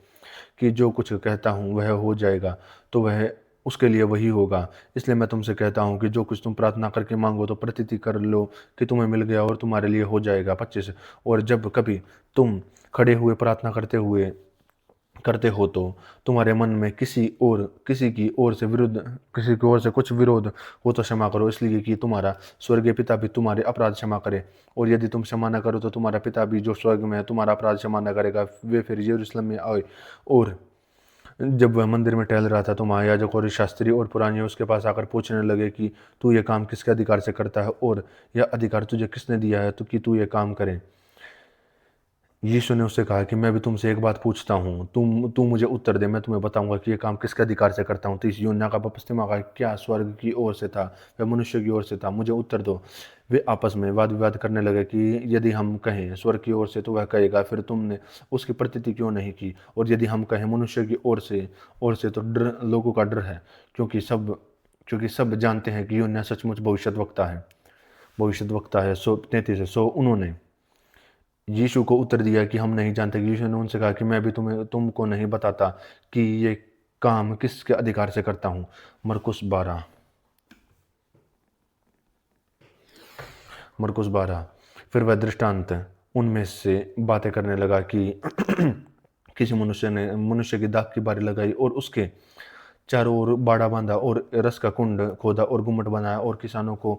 कि जो कुछ कहता हूँ वह हो जाएगा, तो वह उसके लिए वही होगा। इसलिए मैं तुमसे कहता हूँ कि जो कुछ तुम प्रार्थना करके मांगो तो प्रतीति कर लो कि तुम्हें मिल गया और तुम्हारे लिए हो जाएगा। 25 और जब कभी तुम खड़े हुए प्रार्थना करते हो तो तुम्हारे मन में किसी की ओर से कुछ विरोध हो तो क्षमा करो, इसलिए कि तुम्हारा स्वर्गीय पिता भी तुम्हारे अपराध क्षमा करे। और यदि तुम क्षमा न करो तो तुम्हारा पिता भी जो स्वर्ग में है तुम्हारा अपराध क्षमा न करेगा। वे फिर यरूशलेम में आए और जब वह मंदिर में टहल रहा था तो महायाजक और शास्त्री और पुरानी उसके पास आकर पूछने लगे कि तू ये काम किसके अधिकार से करता है और यह अधिकार तुझे किसने दिया है तो कि तू ये काम करे। यीशु ने उससे कहा कि मैं भी तुमसे एक बात पूछता हूँ, तू मुझे उत्तर दे, मैं तुम्हें बताऊंगा कि ये काम किसके अधिकार से करता हूँ। तो इस यूहन्ना का बपतिस्मा का क्या स्वर्ग की ओर से था वह मनुष्य की ओर से था, मुझे उत्तर दो। वे आपस में वाद विवाद करने लगे कि यदि हम कहें स्वर्ग की ओर से तो वह कहेगा फिर तुमने उसकी प्रतीति क्यों नहीं की, और यदि हम कहें मनुष्य की ओर से तो लोगों का डर है क्योंकि सब जानते हैं कि यूहन्ना सचमुच भविष्यद्वक्ता है। 33 उन्होंने यीशु को उत्तर दिया कि हम नहीं जानते। यीशु ने उनसे कहा कि मैं भी तुमको नहीं बताता कि ये काम किसके अधिकार से करता हूँ। मरकुस 12 फिर वह दृष्टांत उनमें से बातें करने लगा कि किसी मनुष्य की दाख की बारी लगाई और उसके चारों ओर बाड़ा बांधा और रस का कुंड खोदा और गुम्मट बनाया और किसानों को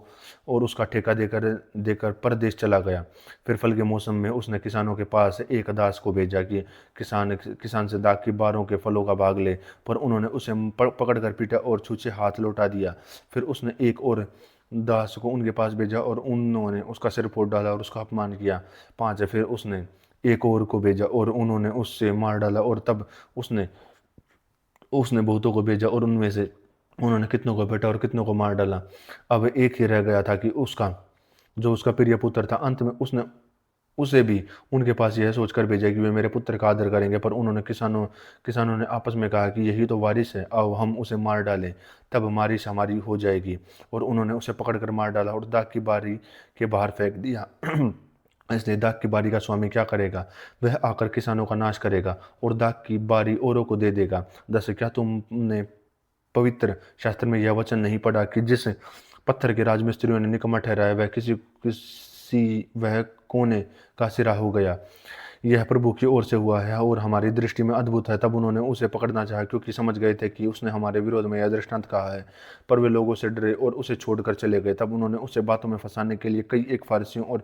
और उसका ठेका देकर परदेश चला गया। फिर फल के मौसम में उसने किसानों के पास एक दास को भेजा कि किसान से दाख की बारों के फलों का भाग ले, पर उन्होंने उसे पकड़ कर पीटा और छूछे हाथ लौटा दिया। फिर उसने एक और दास को उनके पास भेजा और उन्होंने उसका सिर फोड़ डाला और उसका अपमान किया। 5 फिर उसने एक और को भेजा और उन्होंने उससे मार डाला। और तब उसने उसने बहुतों को भेजा और उनमें से उन्होंने कितनों को पीटा और कितनों को मार डाला। अब एक ही रह गया था कि उसका प्रिय पुत्र था। अंत में उसने उसे भी उनके पास यह सोचकर भेजा कि वे मेरे पुत्र का आदर करेंगे, पर उन्होंने किसानों ने आपस में कहा कि यही तो वारिस है, आओ हम उसे मार डालें, तब वारिस हमारी हो जाएगी। और उन्होंने उसे पकड़कर मार डाला और दाख की बारी के बाहर फेंक दिया। इसलिए दाख की बारी का स्वामी क्या करेगा? वह आकर किसानों का नाश करेगा और दाख की बारी औरों को दे देगा। 10 क्या तुमने पवित्र शास्त्र में यह वचन नहीं पढ़ा कि जिस पत्थर के राजमिस्त्रियों ने निकम्मा ठहराया वह किसी किसी वह कोने का सिरा हो गया। यह प्रभु की ओर से हुआ है और हमारी दृष्टि में अद्भुत है। तब उन्होंने उसे पकड़ना चाहा, क्योंकि समझ गए थे कि उसने हमारे विरोध में यह दृष्टांत कहा है। पर वे लोगों से डरे और उसे छोड़कर चले गए। तब उन्होंने उसे बातों में फंसाने के लिए कई एक फारसियों और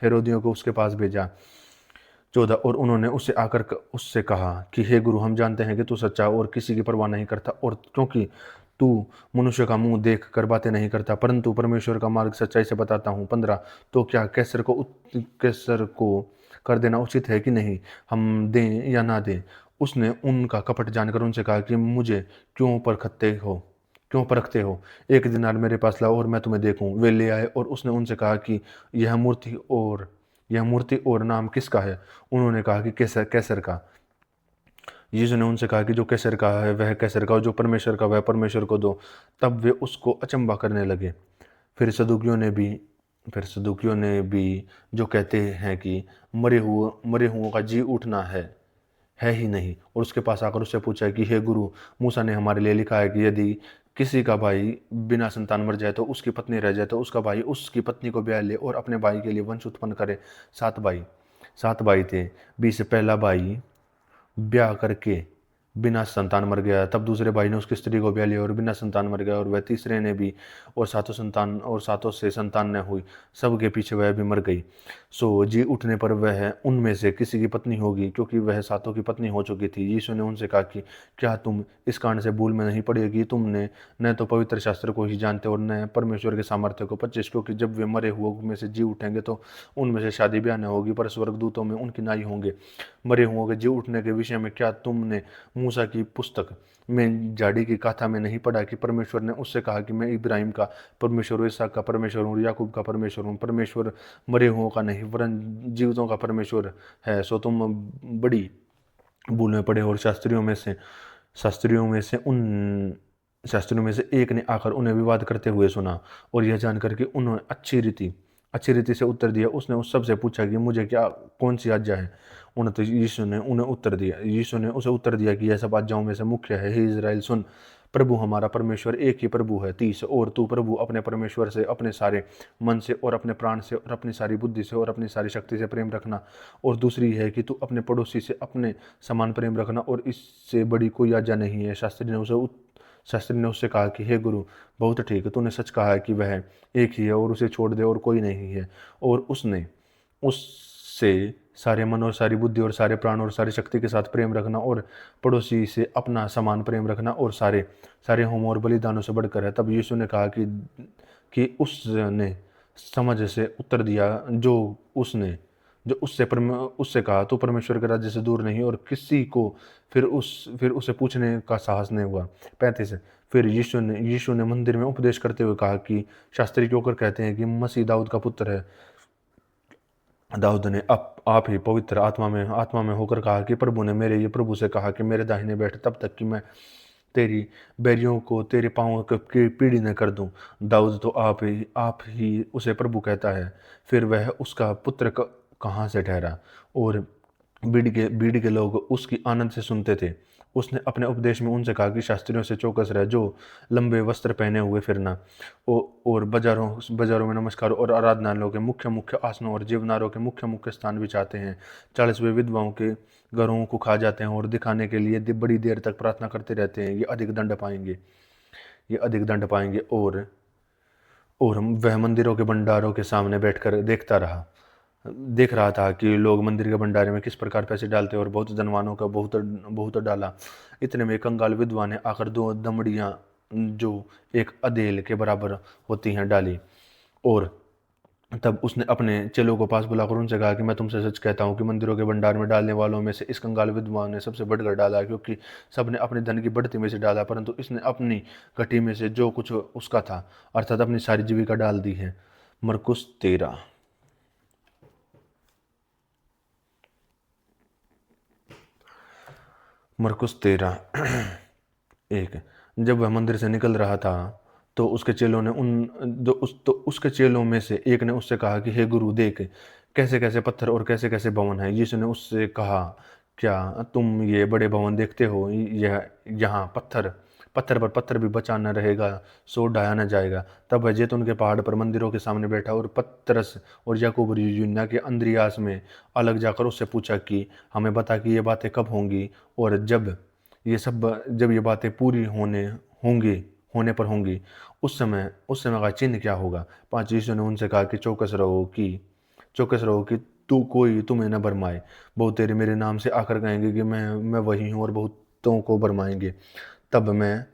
हेरोदियों को उसके पास भेजा। 14 और उन्होंने उससे आकर उससे कहा कि हे गुरु, हम जानते हैं कि तू सच्चा और किसी की परवाह नहीं करता, और क्योंकि तू मनुष्य का मुंह देख कर बातें नहीं करता परंतु परमेश्वर का मार्ग सच्चाई से बताता हूँ। 15 तो क्या कैसर को कर देना उचित है कि नहीं, हम दें या ना दें? उसने उनका कपट जानकर उनसे कहा कि मुझे क्यों परखते हो? 1 दिनार मेरे पास लाओ और मैं तुम्हें देखूं। वे ले आए और उसने उनसे कहा कि यह मूर्ति और नाम किसका है? उन्होंने कहा कि कैसर का। यीशु ने उनसे कहा कि जो कैसर का है वह कैसर का, और जो परमेश्वर का वह परमेश्वर को दो। तब वे उसको अचंभा करने लगे। फिर सदूकियों ने भी जो कहते हैं कि मरे हुओं का जी उठना है ही नहीं, और उसके पास आकर उससे पूछा कि हे गुरु, मूसा ने हमारे लिए लिखा है कि यदि किसी का भाई बिना संतान मर जाए तो उसकी पत्नी रह जाए तो उसका भाई उसकी पत्नी को ब्याह ले और अपने भाई के लिए वंश उत्पन्न करे। 7 भाई थे। 20 से पहला भाई ब्याह करके बिना संतान मर गया। तब दूसरे भाई ने उसकी स्त्री को ब्याह लिया और बिना संतान मर गया, और वह तीसरे ने भी, और सातों से संतान न हुई, सबके पीछे वह भी मर गई। सो जी उठने पर वह उनमें से किसी की पत्नी होगी, क्योंकि वह सातों की पत्नी हो चुकी थी। यीशु ने उनसे कहा कि क्या तुम इस कारण से भूल में नहीं पड़े कि तुमने न तो पवित्र शास्त्र को ही जानते और न परमेश्वर के सामर्थ्य को? 25 क्योंकि जब वे मरे हुओं में से जी उठेंगे तो उनमें से शादी ब्याह न होगी, पर स्वर्गदूतों में उनकी नाई होंगे। मरे हुओं के जी उठने के विषय में क्या तुमने मूसा की पुस्तक में झाड़ी की गाथा में नहीं पढ़ा कि परमेश्वर ने उससे कहा कि मैं इब्राहिम का परमेश्वर हूँ, इसहाक का परमेश्वर हूँ, याकूब का परमेश्वर हूँ। परमेश्वर मरे हुओं का नहीं वरन जीवितों का परमेश्वर है। सो तुम बड़ी भूल में पड़े। और शास्त्रियों में से एक ने आकर उन्हें विवाद करते हुए सुना, और यह जानकर कि उन्होंने अच्छी रीति से उत्तर दिया, उसने उस सब से पूछा कि मुझे क्या कौन सी आज्ञा है? तो यीशु ने उसे उत्तर दिया कि यह सब आज्ञाओं में से मुख्य है, हे इज़राइल सुन, प्रभु हमारा परमेश्वर एक ही प्रभु है। 30 और तू प्रभु अपने परमेश्वर से अपने सारे मन से और अपने प्राण से और अपनी सारी बुद्धि से और अपनी सारी शक्ति से प्रेम रखना, और दूसरी है कि तू अपने पड़ोसी से अपने समान प्रेम रखना, और इससे बड़ी कोई आज्ञा नहीं है। शास्त्री ने उससे कहा कि हे गुरु, बहुत ठीक, तूने सच कहा है कि वह एक ही है और उसे छोड़ दे और कोई नहीं है। और उसने उससे सारे मन और सारी बुद्धि और सारे प्राण और सारी शक्ति के साथ प्रेम रखना, और पड़ोसी से अपना समान प्रेम रखना, और सारे होमों और बलिदानों से बढ़कर है। तब यीशु ने कहा कि उसने समझ से उत्तर दिया जो उससे कहा, तो परमेश्वर के राज्य से दूर नहीं, और किसी को फिर उसे पूछने का साहस नहीं हुआ। 35 फिर यीशु ने मंदिर में उपदेश करते हुए कहा कि शास्त्री क्यों कर कहते हैं कि मसीह दाऊद का पुत्र है? दाऊद ने आप ही पवित्र आत्मा में होकर कहा कि प्रभु ने मेरे ये प्रभु से कहा कि मेरे दाहिने बैठ तब तक कि मैं तेरी बैरियों को तेरे पांवों की पीढ़ी न कर दूं। दाऊद तो आप ही उसे प्रभु कहता है, फिर वह उसका पुत्र कहाँ से ठहरा? और भीड़ के लोग उसकी आनंद से सुनते थे। उसने अपने उपदेश में उनसे कहा कि शास्त्रियों से चौकस रह, जो लंबे वस्त्र पहने हुए फिरना और बाजारों में नमस्कार और आराधनालयों के मुख्य मुख्य आसनों और जीवनारों के मुख्य मुख्य स्थान बिछाते हैं। 40वें विधवाओं के घरों को खा जाते हैं और दिखाने के लिए बड़ी देर तक प्रार्थना करते रहते हैं। ये अधिक दंड पाएंगे। और वह मंदिरों के भंडारों के सामने बैठकर देख रहा था कि लोग मंदिर के भंडारे में किस प्रकार पैसे डालते और बहुत धनवानों का बहुत डाला। इतने में कंगाल विधवा ने आकर 2 दमड़ियां जो एक अधेल के बराबर होती हैं डाली। और तब उसने अपने चेलों को पास बुलाकर उनसे कहा कि मैं तुमसे सच कहता हूँ कि मंदिरों के भंडार में डालने वालों में से इस कंगाल विधवा ने सबसे बढ़कर डाला, क्योंकि सबने अपने धन की बढ़ती में से डाला, परंतु इसने अपनी घटी में से जो कुछ उसका था अर्थात अपनी सारी जीविका डाल दी है। मरकुस 13 1 जब वह मंदिर से निकल रहा था तो उसके चेलों में से एक ने उससे कहा कि हे गुरु, देख कैसे कैसे पत्थर और कैसे कैसे भवन हैं। यीशु ने उससे कहा, क्या तुम ये बड़े भवन देखते हो? यह यहाँ पत्थर पत्थर पर पत्थर भी बचा न रहेगा, सो ढाया न जाएगा। तब वह जैतून के पहाड़ पर मंदिरों के सामने बैठा और पतरस और याकूब और यूहन्ना के अंद्रियास में अलग जाकर उससे पूछा कि हमें बता कि ये बातें कब होंगी, और जब ये बातें पूरी होने पर होंगी, उस समय का चिन्ह क्या होगा? 5 यीशु ने उनसे कहा कि चौकस रहो कि कोई तुम्हें न भरमाए। बहुत तेरे मेरे नाम से आकर कहेंगे कि मैं वही हूँ, और बहुतों को भरमाएंगे। तब मैं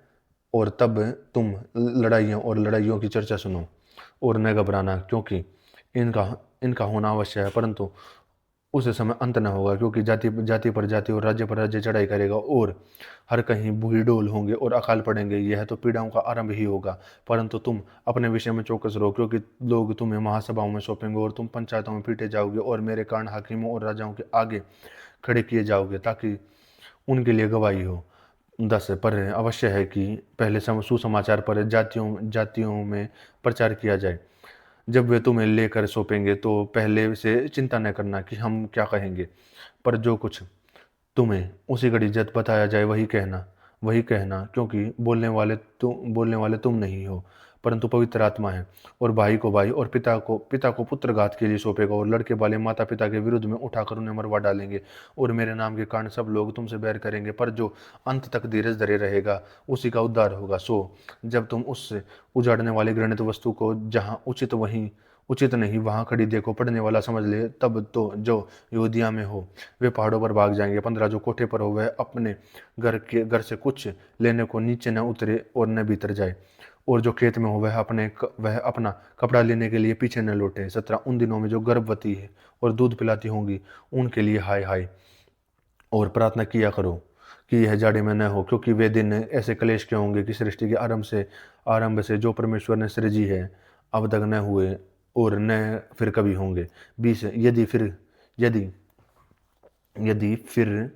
तब तुम लड़ाइयों की चर्चा सुनो, और न घबराना, क्योंकि इनका इनका होना अवश्य है, परंतु उस समय अंत न होगा। क्योंकि जाति जाति पर जाति और राज्य पर राज्य चढ़ाई करेगा, और हर कहीं भूईडोल होंगे और अकाल पड़ेंगे। यह तो पीड़ाओं का आरंभ ही होगा। परंतु तुम अपने विषय में चौकस रहो, क्योंकि लोग तुम्हें महासभाओं में सौंपेंगे, और तुम पंचायतों में पीटे जाओगे, और मेरे कारण हाकिमों और राजाओं के आगे खड़े किए जाओगे, ताकि उनके लिए गवाही हो। 10 पर अवश्य है कि पहले सुसमाचार पर जातियों जातियों में प्रचार किया जाए। जब वे तुम्हें लेकर सौंपेंगे, तो पहले से चिंता न करना कि हम क्या कहेंगे, पर जो कुछ तुम्हें उसी घड़ी जब बताया जाए वही कहना, क्योंकि बोलने वाले तुम नहीं हो, परंतु पवित्र आत्मा है। और भाई को भाई और पिता को पुत्र घात के लिए सौंपेगा, और लड़के वाले माता पिता के विरुद्ध में उठाकर उन्हें मरवा डालेंगे। और मेरे नाम के कारण सब लोग तुमसे बैर करेंगे, पर जो अंत तक धीरज धरे रहेगा, उसी का उद्धार होगा। सो जब तुम उस उजाड़ने वाली घृणित वस्तु को जहाँ उचित नहीं वहां खड़ी देखो, पढ़ने वाला समझ ले, तब तो जो यहूदिया में हो वे पहाड़ों पर भाग जाएंगे। 15 जो कोठे पर हो वह अपने घर से कुछ लेने को नीचे न उतरे और न भीतर जाए, और जो खेत में हो वह अपना कपड़ा लेने के लिए पीछे न लौटे। 17 उन दिनों में जो गर्भवती है और दूध पिलाती होंगी, उनके लिए हाय हाय। और प्रार्थना किया करो कि यह जाड़े में न हो, क्योंकि वे दिन ऐसे क्लेश के होंगे कि सृष्टि के आरंभ से जो परमेश्वर ने सृजी है अब तक न हुए, और न फिर कभी होंगे। 20 यदि यदि फिर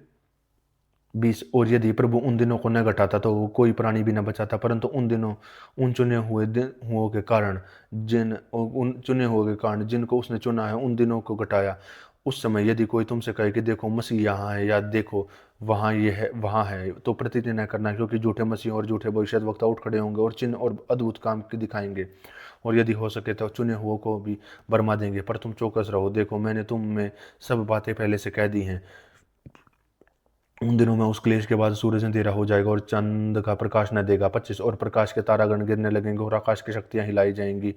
20 और यदि प्रभु उन दिनों को न घटाता, तो वो कोई प्राणी भी न बचाता, परंतु उन चुने हुए के कारण जिनको उसने चुना है, उन दिनों को घटाया। उस समय यदि कोई तुमसे कहे कि देखो मसीह यहाँ है, या देखो वहाँ है, तो प्रतिज्ञा न करना, क्योंकि झूठे मसीह और झूठे भविष्यद्वक्ता उठ खड़े होंगे और चिन्ह और अद्भुत काम दिखाएंगे, और यदि हो सके तो चुने हुओं को भी भरमा देंगे। पर तुम चौकस रहो, देखो मैंने तुम में सब बातें पहले से कह दी हैं। उन दिनों में उस क्लेश के बाद सूरज अंधेरा हो जाएगा और चांद का प्रकाश न देगा। 25 और प्रकाश के तारागण गिरने लगेंगे और आकाश की शक्तियां हिलाई जाएंगी,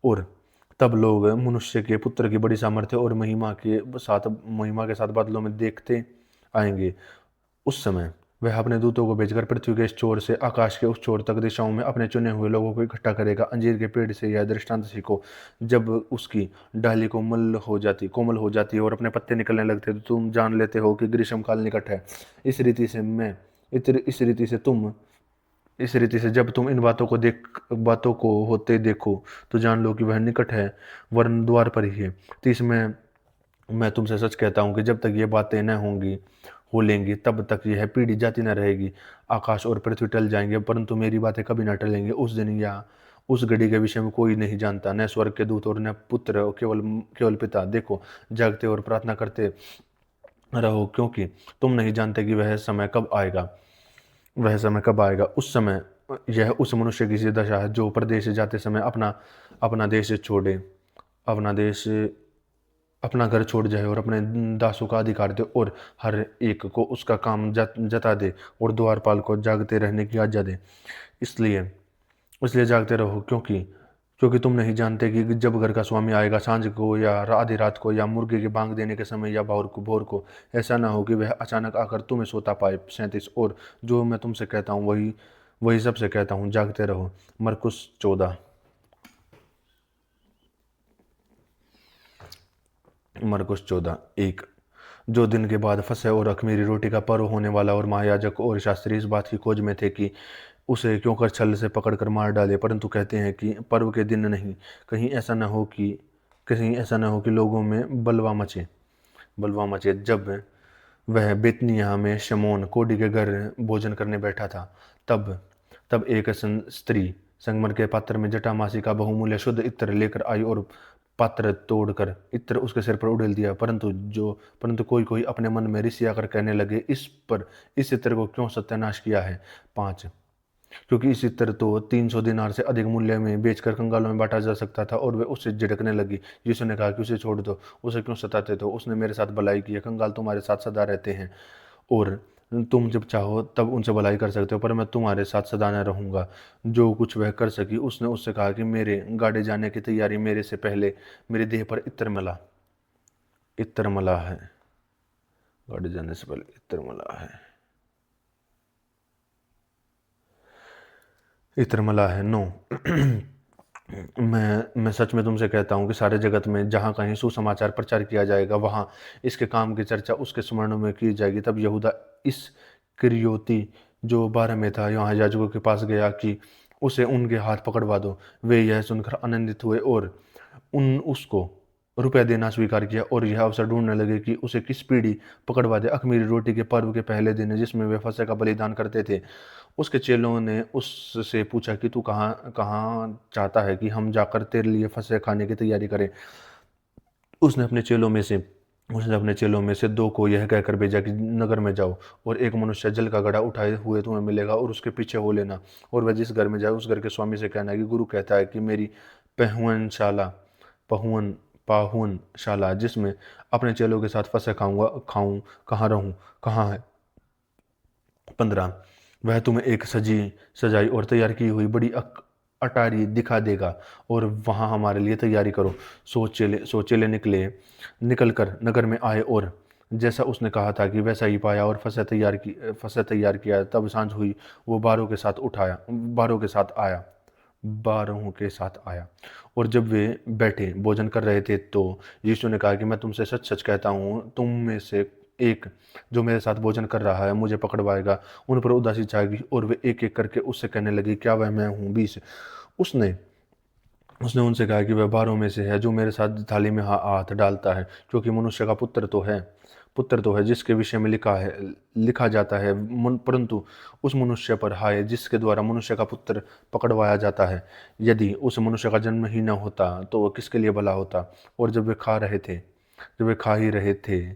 और तब लोग मनुष्य के पुत्र की बड़ी सामर्थ्य और महिमा के साथ बादलों में देखते आएंगे। उस समय वह अपने दूतों को भेजकर पृथ्वी के इस छोर से आकाश के उस छोर तक दिशाओं में अपने चुने हुए लोगों को इकट्ठा करेगा। अंजीर के पेड़ से यह दृष्टांत सीखो, जब उसकी डाली कोमल हो जाती है और अपने पत्ते निकलने लगते हैं, तो तुम जान लेते हो कि ग्रीष्मकाल निकट है। इस रीति से मैं इस रीति से जब तुम इन बातों को होते देखो, तो जान लो कि वह निकट है, वरन द्वार पर ही है। 30 में मैं तुमसे सच कहता हूँ कि जब तक ये बातें न हो लेंगी, तब तक यह पीढ़ी जाती न रहेगी। आकाश और पृथ्वी टल जाएंगे, परंतु मेरी बातें कभी न टलेंगी। उस दिन या उस घड़ी के विषय में कोई नहीं जानता, न स्वर्ग के दूत और न पुत्र, केवल पिता। देखो जागते और प्रार्थना करते रहो, क्योंकि तुम नहीं जानते कि वह समय कब आएगा। यह उस मनुष्य की सी दशा है जो परदेश जाते समय अपना देश छोड़े अपना देश अपना घर छोड़ जाए, और अपने दासों का अधिकार दे, और हर एक को उसका काम जता दे, और द्वारपाल को जागते रहने की आज्ञा दे। इसलिए इसलिए जागते रहो, क्योंकि तुम नहीं जानते कि जब घर का स्वामी आएगा, सांझ को या आधी रात को, या मुर्गे के बांग देने के समय, या भोर को, ऐसा ना हो कि वह अचानक आकर तुम्हें सोता पाए। 37 और जो मैं तुमसे कहता हूँ वही सबसे कहता हूँ, जागते रहो। मरकुस 14:1। जो दिन के बाद फसह और अख़मीरी रोटी का पर्व होने वाला, और महायाजक और शास्त्री इस बात की खोज में थे कि उसे क्यों कर छल से पकड़कर मार डाले, परंतु कहते हैं कि पर्व के दिन नहीं, कहीं ऐसा न हो कि लोगों में बलवा मचे। जब वह बेतनिय्याह में शमौन कोढ़ी के घर भोजन करने बैठा था, तब एक स्त्री संगमरमर के पात्र में जटामासी का बहुमूल्य शुद्ध इत्र लेकर आई, और पात्र तोड़कर इत्र उसके सिर पर उड़ेल दिया। परंतु कोई कोई अपने मन में ऋषि आकर कहने लगे, इस इत्र को क्यों सत्यानाश किया है। 5, क्योंकि इस इत्र तो 300 दिनार से अधिक मूल्य में बेचकर कंगालों में बांटा जा सकता था। और वे उससे झिड़कने लगी। यीशु ने कहा कि उसे छोड़ दो, उसे क्यों सताते हो, उसने मेरे साथ भलाई की है। कंगाल तुम्हारे साथ सदा रहते हैं और तुम जब चाहो तब उनसे भलाई कर सकते हो, पर मैं तुम्हारे साथ सदा न रहूंगा। जो कुछ वह कर सकी, उसने उससे कहा कि मेरे गाड़े जाने की तैयारी मेरे से पहले मेरे देह पर इत्र मला है। गाड़ी जाने से पहले इत्र मला है, इत्र मला है। 9, मैं सच में तुमसे कहता हूँ कि सारे जगत में जहाँ कहीं सुसमाचार प्रचार किया जाएगा, वहाँ इसके काम की चर्चा उसके स्मरण में की जाएगी। तब यहूदा इस किरियोती जो 12 में था यहाँ याजकों के पास गया कि उसे उनके हाथ पकड़वा दो। वे यह सुनकर आनंदित हुए और उसको रुपया देना स्वीकार किया और यह अवसर ढूंढने लगे कि उसे किस पीढ़ी पकड़वा दे। अख़मीरी रोटी के पर्व के पहले दिन, जिसमें वे फसह का बलिदान करते थे, उसके चेलों ने उससे पूछा कि तू कहाँ कहाँ चाहता है कि हम जाकर तेरे लिए फसह खाने की तैयारी करें। उसने अपने चेलों में से 2 को यह कहकर भेजा कि नगर में जाओ और एक मनुष्य जल का घड़ा उठाए हुए तुम्हें मिलेगा और उसके पीछे हो लेना। और वह जिस घर में जाए उस घर के स्वामी से कहना कि गुरु कहता है कि मेरी पहुअनशाला पहुअन पाहुनशाला, जिसमें अपने चेलों के साथ फसह खाऊं कहाँ रहूं, कहाँ है। 15, वह तुम्हें एक सजाई और तैयार की हुई बड़ी अटारी दिखा देगा और वहां हमारे लिए तैयारी करो। सो चेले निकल कर नगर में आए और जैसा उसने कहा था कि वैसा ही पाया और फसह तैयार किया। तब सांझ हुई, वो 12 के साथ आया। और जब वे बैठे भोजन कर रहे थे तो यीशु ने कहा कि मैं तुमसे सच सच कहता हूँ, तुम में से एक जो मेरे साथ भोजन कर रहा है मुझे पकड़वाएगा। उन पर उदासी छाएगी और वे एक एक करके उससे कहने लगे, क्या वह मैं हूँ। 20, उसने उसने उनसे कहा कि वह 12 में से है जो मेरे साथ थाली में हाथ डालता है, क्योंकि मनुष्य का पुत्र तो है जिसके विषय में लिखा जाता है। परंतु उस मनुष्य पर हाय जिसके द्वारा मनुष्य का पुत्र पकड़वाया जाता है। यदि उस मनुष्य का जन्म ही न होता तो वह किसके लिए भला होता। और जब वे खा ही रहे थे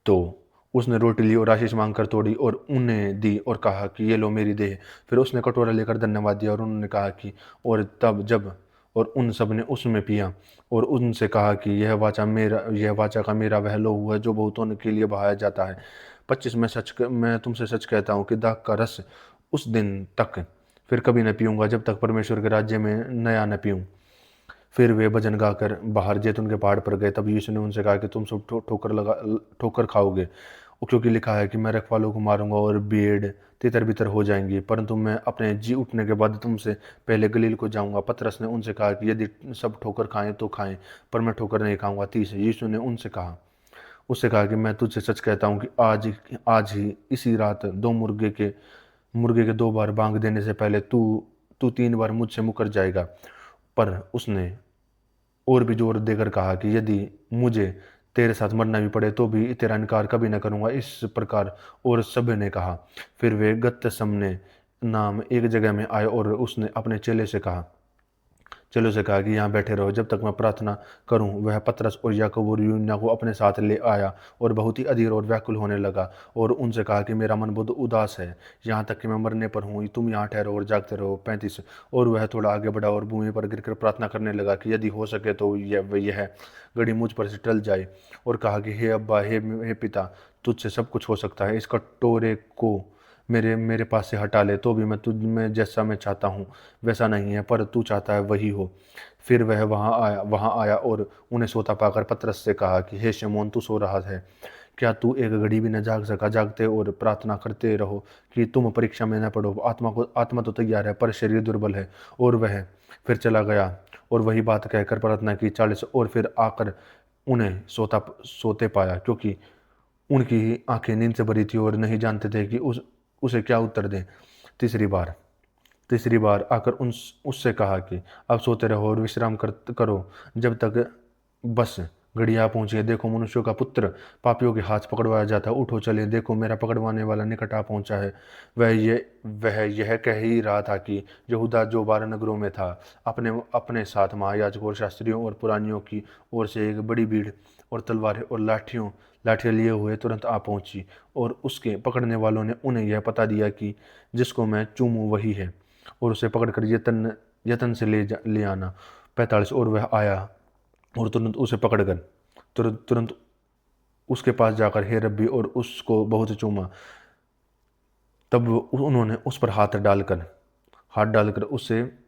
तो उसने रोटी ली और आशीष मांगकर तोड़ी और उन्हें दी और कहा कि ये लो मेरी देह। फिर उसने कटोरा लेकर धन्यवाद दिया और उन्होंने कहा कि और उन सब ने उसमें पिया और उनसे कहा कि यह वाचा का मेरा वह लहू है जो बहुतों के लिए बहाया जाता है। 25, मैं तुमसे सच कहता हूँ कि दाख का रस उस दिन तक फिर कभी न पीऊँगा जब तक परमेश्वर के राज्य में नया न पीऊँ। फिर वे भजन गाकर बाहर जैतून के पहाड़ पर गए। तब यीशु ने उनसे कहा कि तुम सब ठोकर खाओगे, क्योंकि लिखा है कि मैं रखवालों को मारूंगा और भेड़ तितर बितर हो जाएंगी। परंतु मैं अपने जी उठने के बाद तुमसे पहले गलील को जाऊंगा। पतरस ने उनसे कहा कि यदि सब ठोकर खाएं तो खाएं, पर मैं ठोकर नहीं खाऊंगा। 30, यीशु ने उससे कहा कि मैं तुझसे सच कहता हूँ कि आज ही इसी रात मुर्गे के 2 बार बांग देने से पहले तू 3 बार मुझसे मुकर जाएगा। पर उसने और भी जोर देकर कहा कि यदि मुझे तेरे साथ मरना भी पड़े तो भी तेरा इनकार कभी न करूंगा। इस प्रकार और सब ने कहा। फिर वे गतसमने नाम एक जगह में आए और उसने अपने चेलों से कहा कि यहाँ बैठे रहो जब तक मैं प्रार्थना करूं। वह पतरस और याकूब और यूहन्ना को अपने साथ ले आया और बहुत ही अधीर और व्याकुल होने लगा और उनसे कहा कि मेरा मन बहुत उदास है, यहाँ तक कि मैं मरने पर हूँ। तुम यहाँ ठहरो और जागते रहो। 35, और वह थोड़ा आगे बढ़ा और भूमि पर गिरकर प्रार्थना करने लगा कि यदि हो सके तो यह घड़ी मुझ पर से टल जाए। और कहा कि हे अब्बा, हे पिता, तुझसे सब कुछ हो सकता है। इस कटोरे को मेरे पास से हटा ले, तो भी मैं तुझ में जैसा मैं चाहता हूँ वैसा नहीं है, पर तू चाहता है वही हो। फिर वह वहाँ आया और उन्हें सोता पाकर पतरस से कहा कि हे शमौन, तू सो रहा है, क्या तू एक घड़ी भी न जाग सका। जागते और प्रार्थना करते रहो कि तुम परीक्षा में न पड़ो। आत्मा तो तैयार है पर शरीर दुर्बल है। और वह फिर चला गया और वही बात कहकर प्रार्थना की। 40, और फिर आकर उन्हें सोते पाया, क्योंकि उनकी आंखें नींद से भरी थी और नहीं जानते थे कि उसे क्या उत्तर दें। तीसरी बार आकर उससे कहा कि अब सोते रहो और विश्राम करो जब तक बस घड़ी आ पहुंची है, देखो मनुष्यों का पुत्र पापियों के हाथ पकड़वाया जाता है, उठो चले, देखो मेरा पकड़वाने वाला निकट आ पहुंचा है। वह यह कह ही रहा था कि यहूदा जो 12 नगरों में था अपने अपने साथ महायाजकों और शास्त्रियों और पुरानियों की ओर से एक बड़ी भीड़ और तलवारें और लाठियां लिए हुए तुरंत आ पहुंची, और उसके पकड़ने वालों ने उन्हें यह पता दिया कि जिसको मैं चूमूं वही है, और उसे पकड़कर यतन से ले आना। 45 और वह आया और तुरंत उसे पकड़कर तुरंत उसके पास जाकर हे रब्बी और उसको बहुत चूमा। तब उन्होंने उस पर हाथ डालकर उसे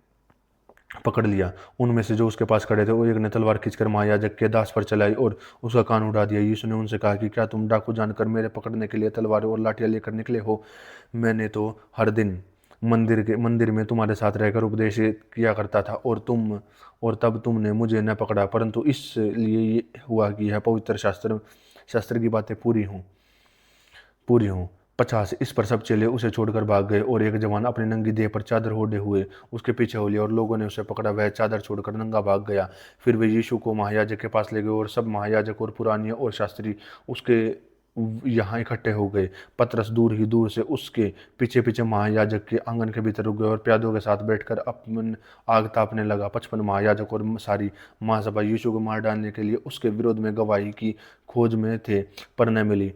पकड़ लिया। उनमें से जो उसके पास खड़े थे वो एक ने तलवार खींचकर महायाजक के दास पर चलाई और उसका कान उड़ा दिया। यीशु ने उनसे कहा कि क्या तुम डाकू जानकर मेरे पकड़ने के लिए तलवारें और लाठियां लेकर निकले हो? मैंने तो हर दिन मंदिर में तुम्हारे साथ रहकर उपदेश किया करता था, और तब तुमने मुझे न पकड़ा, परंतु इसलिए ये हुआ कि यह पवित्र शास्त्र की बातें पूरी हों। 50 इस पर सब चेले उसे छोड़कर भाग गए, और एक जवान अपनी नंगी देह पर चादर ओढ़े हुए उसके पीछे हो लिया, और लोगों ने उसे पकड़ा। वह चादर छोड़कर नंगा भाग गया। फिर वे यीशु को महायाजक के पास ले गए, और सब महायाजक और पुरानिया और शास्त्री उसके यहाँ इकट्ठे हो गए। पतरस दूर से उसके पीछे पीछे महायाजक के आंगन के भीतर रुक गए और प्यादों के साथ बैठकर अपन आग तापने लगा। 55 महायाजक और सारी महासभा यीशु को मार डालने के लिए उसके विरोध में गवाही की खोज में थे, पर न मिली,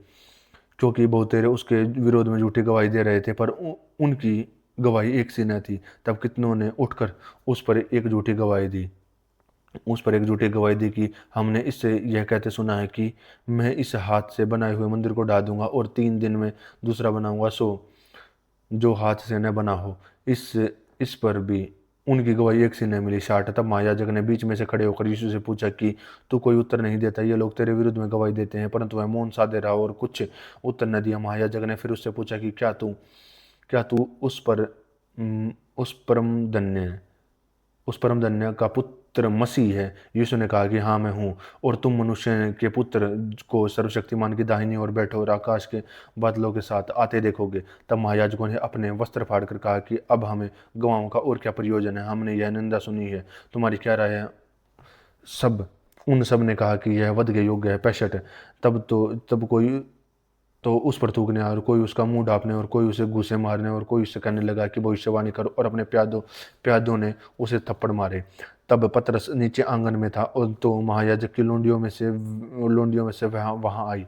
क्योंकि बहुतेरे उसके विरोध में झूठी गवाही दे रहे थे, पर उनकी गवाही एक सी न थी। तब कितनों ने उठकर उस पर एक झूठी गवाही दी कि हमने इससे यह कहते सुना है कि मैं इस हाथ से बनाए हुए मंदिर को ढा दूंगा और 3 दिन में दूसरा बनाऊंगा, सो जो हाथ से न बना हो। इस पर भी उनकी गवाही एक सी न मिली। 60 तब महायाजक ने बीच में से खड़े होकर यीशु से पूछा कि तू कोई उत्तर नहीं देता? ये लोग तेरे विरुद्ध में गवाही देते हैं। परंतु वह मौन साधे रहा और कुछ उत्तर न दिया। महायाजक ने फिर उससे पूछा कि क्या तू उस परम धन्य का पुत्र मसीह है? यीशु ने कहा कि हाँ मैं हूँ, और तुम मनुष्य के पुत्र को सर्वशक्तिमान की दाहिनी ओर बैठे और आकाश के बादलों के साथ आते देखोगे। तब महायाजकों ने अपने वस्त्र फाड़कर कहा कि अब हमें गवाहों का और क्या प्रयोजन है? हमने यह निंदा सुनी है, तुम्हारी क्या राय है? उन सब ने कहा कि यह वध के योग्य है। 65 तब कोई तो उस पर थूकने और कोई उसका मुंह ढांपने और कोई उसे घूंसे मारने और कोई उससे कहने लगा कि भविष्यवाणी करो, और अपने प्यादों ने उसे थप्पड़ मारे। तब पतरस नीचे आंगन में था, और तो महायाजक की लोंडियों में से वहां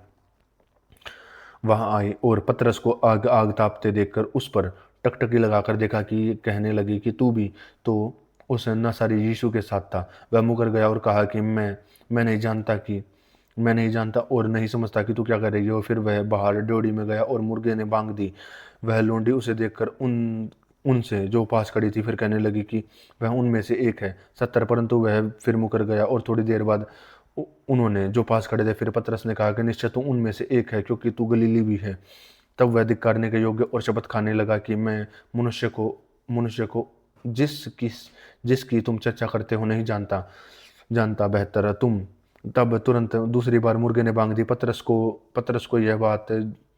आई और पतरस को आग आग तापते देखकर उस पर टकटकी लगाकर देखा कि कहने लगी कि तू भी तो उस नसारी यीशु के साथ था। वह मुकर गया और कहा कि मैं नहीं जानता और नहीं समझता कि तू क्या कर रही हो। फिर वह बाहर ड्योढ़ी में गया और मुर्गे ने बांग दी। वह लोंडी उसे देखकर उनसे जो पास खड़ी थी फिर कहने लगी कि वह उनमें से एक है। 70 परंतु वह फिर मुकर गया, और थोड़ी देर बाद उन्होंने जो पास खड़े थे फिर पतरस ने कहा कि निश्चय तू उनमें से एक है, क्योंकि तू गलीली भी है। तब वह धिक्कारने के योग्य और शपथ खाने लगा कि मैं मनुष्य को जिसकी तुम चर्चा करते हो नहीं जानता, बेहतर तुम। तब तुरंत दूसरी बार मुर्गे ने बांग दी। पतरस को यह बात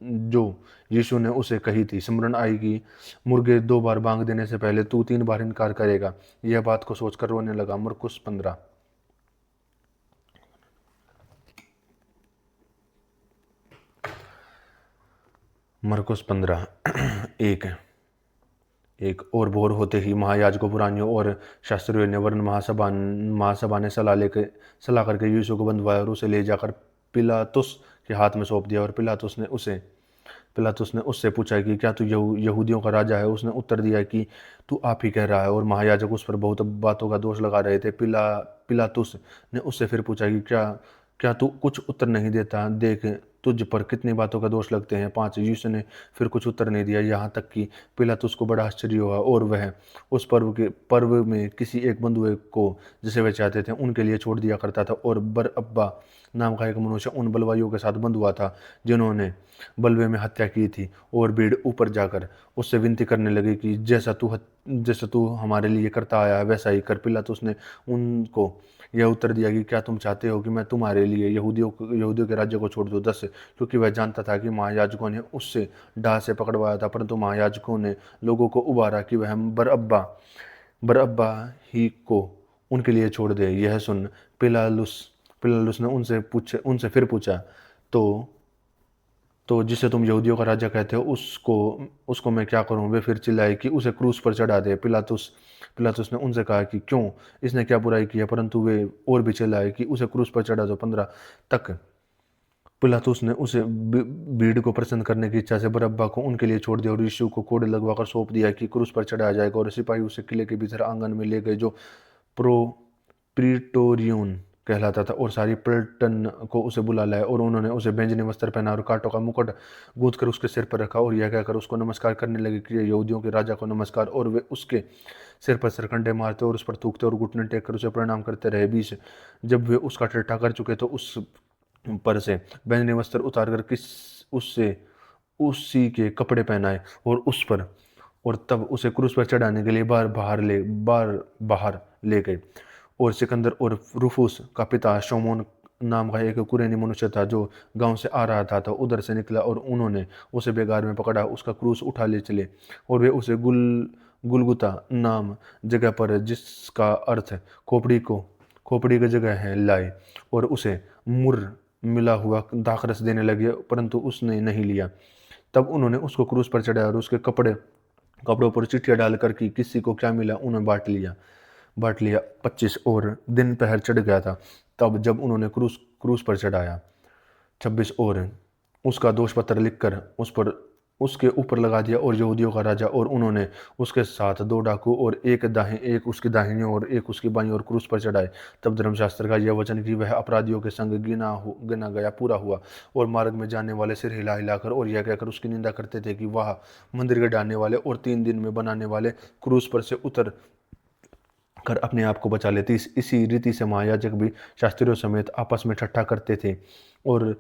जो यीशु ने उसे कही थी स्मरण आई कि मुर्गे 2 बार बांग देने से पहले तू 3 बार इनकार करेगा। यह बात को सोचकर रोने लगा। मरकुस 15। मरकुस 15 एक और भोर होते ही महायाजकों, पुरानियों और शास्त्रियों ने वरन महासभा ने सलाह करके यीशु को बंधवाया और उसे ले जाकर पिलातुस के हाथ में सौंप दिया। और पिलातुस ने उससे पूछा कि क्या तू यहूदियों का राजा है? उसने उत्तर दिया कि तू आप ही कह रहा है। और महायाजक उस पर बहुत बातों का दोष लगा रहे थे। पिलातुस ने उससे फिर पूछा कि क्या तू कुछ उत्तर नहीं देता? देख तुझ पर कितनी बातों का दोष लगते हैं। 5 यीशु ने फिर कुछ उत्तर नहीं दिया, यहाँ तक कि पिलातुस को बड़ा आश्चर्य हुआ, और वह उस पर्व में किसी एक बंधुए को जिसे वे चाहते थे उनके लिए छोड़ दिया करता था। और बरअब्बा नाम का एक मनुष्य उन बलवाइयों के साथ बंद हुआ था जिन्होंने बलवे में हत्या की थी। और भीड़ ऊपर जाकर उससे विनती करने लगी कि जैसा तू हमारे लिए करता आया है वैसा ही कर। पिलातुस ने उनको यह उत्तर दिया कि क्या तुम चाहते हो कि मैं तुम्हारे लिए यहूदियों के राज्य को छोड़ दूं? 10 क्योंकि वह जानता था कि महायाजकों ने उससे डाह से पकड़वाया था, परंतु महायाजकों ने लोगों को उबारा कि वह बरअब्बा ही को उनके लिए छोड़ दे। यह सुन पिलातुस ने उनसे फिर पूछा, तो जिसे तुम यहूदियों का राजा कहते हो उसको उसको मैं क्या करूं? वे फिर चिल्लाए कि उसे क्रूस पर चढ़ा दे। पिलातुस ने उनसे कहा कि क्यों? इसने क्या बुराई की है? परंतु वे और भी चिल्लाए कि उसे क्रूस पर चढ़ा दो। 15 तक पिलातुस ने उसे भीड़ को प्रसन्न करने की इच्छा से बरअब्बा को उनके लिए छोड़ दिया और यीशु को कोड़े लगवाकर सौंप दिया कि क्रूस पर चढ़ाया जाएगा। और सिपाही उसे किले के भीतर आंगन में ले गए, जो प्रो प्रीटोरियन कहलाता था, और सारी पलटन को उसे बुला लाया। और उन्होंने उसे बैंजनी वस्त्र पहना और कांटों का मुकुट गूंथ कर उसके सिर पर रखा, और यह कहकर उसको नमस्कार करने लगे कि यहूदियों के राजा को नमस्कार। और वे उसके सिर पर सरकंडे मारते और उस पर थूकते और घुटने टेक कर उसे प्रणाम करते रहे। 20 जब वे उसका टट्टा कर चुके तो उस पर से बैंजनी वस्त्र उतार कर उससे उसी के कपड़े पहनाए और उस पर और तब उसे क्रूस पर चढ़ाने के लिए बार बाहर ले गए। और सिकंदर और रूफुस का पिता शमौन नाम का एक कुरेनी मनुष्य था, जो गांव से आ रहा था, तो उधर से निकला और उन्होंने उसे बेगार में पकड़ा, उसका क्रूस उठा ले चले। और वे उसे गुलगुता नाम जगह पर, जिसका अर्थ खोपड़ी की जगह है, लाए और उसे मुर्र मिला हुआ दाखरस देने लगे, परंतु उसने नहीं लिया। तब उन्होंने उसको क्रूस पर चढ़ाया और उसके कपड़ों पर चिट्ठियां डालकर कि किसी को क्या मिला उन्हें बांट लिया। 25 और दिन पहर चढ़ गया था तब जब उन्होंने क्रूस पर चढ़ाया। 26 और उसका दोष पत्र लिखकर उसके ऊपर लगा दिया। और यहूदियों का राजा और उन्होंने उसके साथ 2 डाकू और एक उसकी दाहिनी और एक उसकी बाईं ओर क्रूस पर चढ़ाए। तब धर्मशास्त्र का यह वचन कि वह अपराधियों के संग गिना गया पूरा हुआ। और मार्ग में जाने वाले सिर हिला हिलाकर और यह कहकर उसकी निंदा करते थे कि वह मंदिर के डालने वाले और 3 दिन में बनाने वाले क्रूस पर से उतर कर अपने आप को बचा लेते। इसी रीति से महायाजक भी शास्त्रियों समेत आपस में ठट्ठा करते थे। और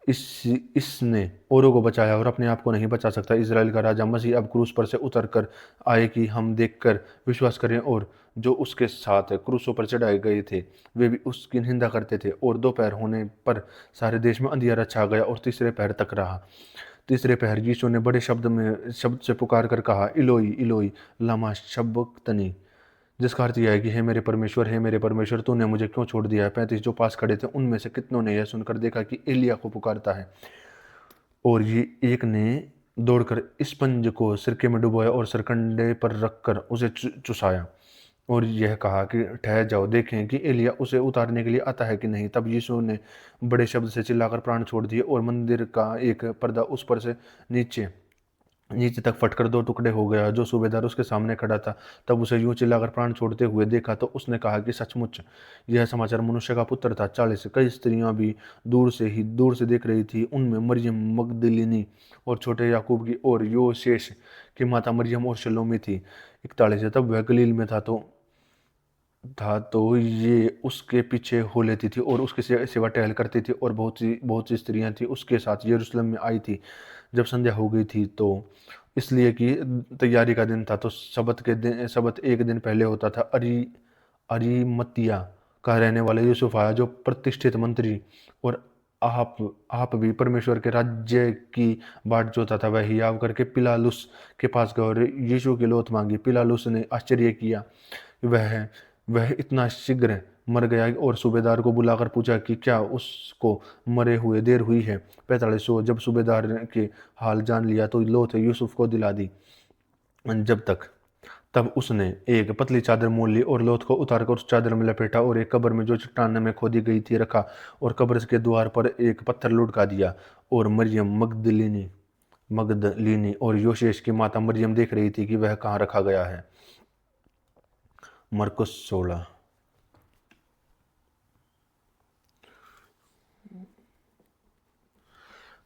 इसने औरों को बचाया और अपने आप को नहीं बचा सकता। इज़राइल का राजा मसीह अब क्रूस पर से उतर कर आए कि हम देखकर विश्वास करें। और जो उसके साथ क्रूसों पर चढ़ाए गए थे वे भी उसकी निंदा करते थे। और दोपहर होने पर सारे देश में अंधियारा छा गया और तीसरे पहर तक रहा। तीसरे पहर यीशु ने बड़े शब्द से पुकार कर कहा, इलोई इलोई लामा शबक्तनी, जिसका अर्थ यह है कि हे मेरे परमेश्वर तूने मुझे क्यों छोड़ दिया है। 35 जो पास खड़े थे उनमें से कितनों ने यह सुनकर देखा कि एलिया को पुकारता है, और ये एक ने दौड़कर स्पंज को सिरके में डुबोया और सरकंडे पर रखकर उसे चुसाया, और यह कहा कि ठहर जाओ, देखें कि एलिया उसे उतारने के लिए आता है कि नहीं। तब यीशु ने बड़े शब्द से चिल्लाकर प्राण छोड़ दिए, और मंदिर का एक पर्दा उस पर से नीचे तक फटकर 2 टुकड़े हो गया। जो सूबेदार उसके सामने खड़ा था तब उसे यूं चिल्लाकर प्राण छोड़ते हुए देखा तो उसने कहा कि सचमुच यह समाचार मनुष्य का पुत्र था। 40 कई स्त्रियां भी दूर से देख रही थी, उनमें मरियम मगदलिनी और छोटे याकूब की और योसेस की माता मरियम और शलोमी थी। 41 तब वह गलील में था तो ये उसके पीछे हो लेती थी और उसकी सेवा टहल करती थी। और बहुत सी स्त्रियां थी उसके साथ यरूशलेम में आई थी जब संध्या हो गई थी, तो इसलिए कि तैयारी का दिन था। तो सबत एक दिन पहले होता था। अरिमतिया का रहने वाला यूसुफ आया, जो प्रतिष्ठित मंत्री और आप भी परमेश्वर के राज्य की बाट जोता था। वह हियाव करके पिलालुस के पास गया और यीशु की लौट मांगी। पिलालुस ने आश्चर्य किया, वह वह इतना शीघ्र मर गया, और सूबेदार को बुलाकर पूछा कि क्या उसको मरे हुए देर हुई है। 45 जब सूबेदार ने के हाल जान लिया तो लौथ यूसुफ को दिला दी। तब उसने एक पतली चादर मोल ली और लौथ को उतारकर उस चादर में लपेटा और एक कब्र में जो चट्टान में खोदी गई थी रखा, और कब्र के द्वार पर एक पत्थर लुढ़का दिया। और मरियम मगदलीनी और योसेस की माता मरियम देख रही थी कि वह कहाँ रखा गया है। मरकुस 16।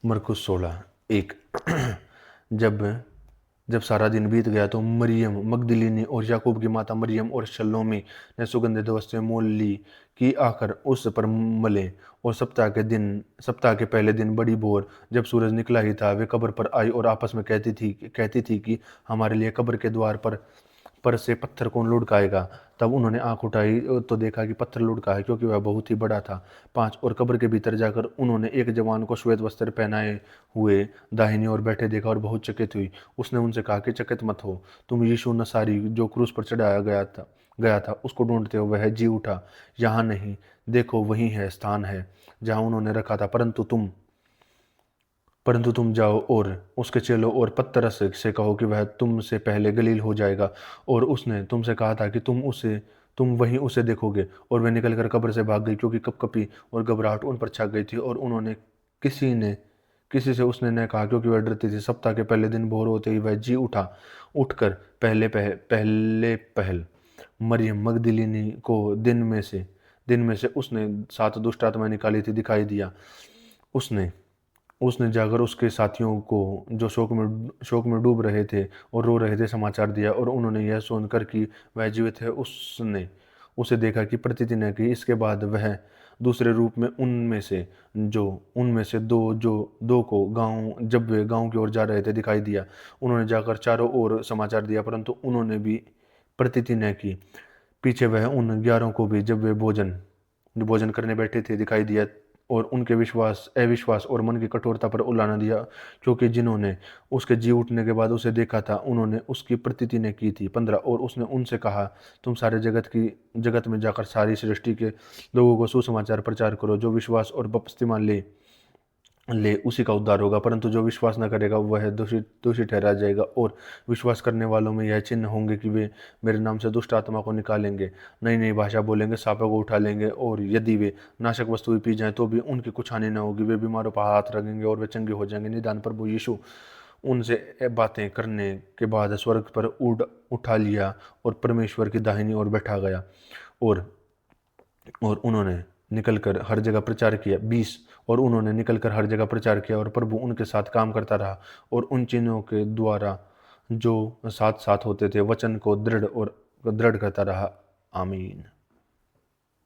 मरकुस 16:1। जब सारा दिन बीत गया तो मरियम मगदलीनी और याकूब की माता मरियम और शलोमी ने सुगंधित वस्त्रें मोल ली कि आकर उस पर मले। और सप्ताह के पहले दिन बड़ी भोर जब सूरज निकला ही था, वे कब्र पर आई और आपस में कहती थी कि हमारे लिए कब्र के द्वार पर से पत्थर कौन लुढ़काएगा। तब उन्होंने आंख उठाई तो देखा कि पत्थर लुढ़का है, क्योंकि वह बहुत ही बड़ा था। 5 और कब्र के भीतर जाकर उन्होंने एक जवान को श्वेत वस्त्र पहनाए हुए दाहिनी ओर बैठे देखा और बहुत चकित हुई। उसने उनसे कहा कि चकित मत हो, तुम यीशु नसारी जो क्रूस पर चढ़ाया गया था उसको ढूंढते हुए वह जी उठा। यहाँ नहीं, देखो वही है स्थान है जहाँ उन्होंने रखा था, परंतु तुम जाओ और उसके चेलों और पतरस से कहो कि वह तुमसे पहले गलील हो जाएगा, और उसने तुमसे कहा था कि तुम वहीं उसे देखोगे। और वह निकलकर कब्र से भाग गई, क्योंकि कपकपी और घबराहट उन पर छा गई थी, और उन्होंने किसी से उसने न कहा, क्योंकि वह डरती थी। सप्ताह के पहले दिन भोर होते ही वह जी उठा, उठकर पहले पहल मरियम मगदलिनी को दिन में से उसने 7 दुष्ट आत्माएं निकाली थी दिखाई दिया। उसने उसने जाकर उसके साथियों को, जो शोक में डूब रहे थे और रो रहे थे, समाचार दिया। और उन्होंने यह सुनकर कि वह जीवित है उसने उसे देखा कि प्रतीति न की। इसके बाद वह दूसरे रूप में उनमें से दो को जब वे गांव की ओर जा रहे थे दिखाई दिया। उन्होंने जाकर चारों ओर समाचार दिया, परंतु उन्होंने भी प्रतीति न की। पीछे वह उन 11 को भी, जब वे भोजन करने बैठे थे, दिखाई दिया, और उनके अविश्वास और मन की कठोरता पर उलाना दिया, क्योंकि जिन्होंने उसके जी उठने के बाद उसे देखा था उन्होंने उसकी प्रतीति ने की थी। 15 और उसने उनसे कहा, तुम सारे जगत में जाकर सारी सृष्टि के लोगों को सुसमाचार प्रचार करो। जो विश्वास और बपतिस्मा ले उसी का उद्धार होगा, परंतु जो विश्वास न करेगा वह दोषी ठहरा जाएगा। और विश्वास करने वालों में यह चिन्ह होंगे कि वे मेरे नाम से दुष्ट आत्मा को निकालेंगे, नई नई भाषा बोलेंगे, सांपों को उठा लेंगे, और यदि वे नाशक वस्तुएं पी जाएं तो भी उनकी कुछ हानि न होगी। वे बीमारों पर हाथ रखेंगे और वे चंगे हो जाएंगे। निदान प्रभु यीशु उनसे बातें करने के बाद स्वर्ग पर उठा लिया और परमेश्वर की दाहिनी ओर बैठा गया। और उन्होंने निकलकर हर जगह प्रचार किया। 20 और उन्होंने निकलकर हर जगह प्रचार किया, और प्रभु उनके साथ काम करता रहा, और उन चिन्हों के द्वारा जो साथ साथ होते थे वचन को दृढ़ करता रहा। आमीन।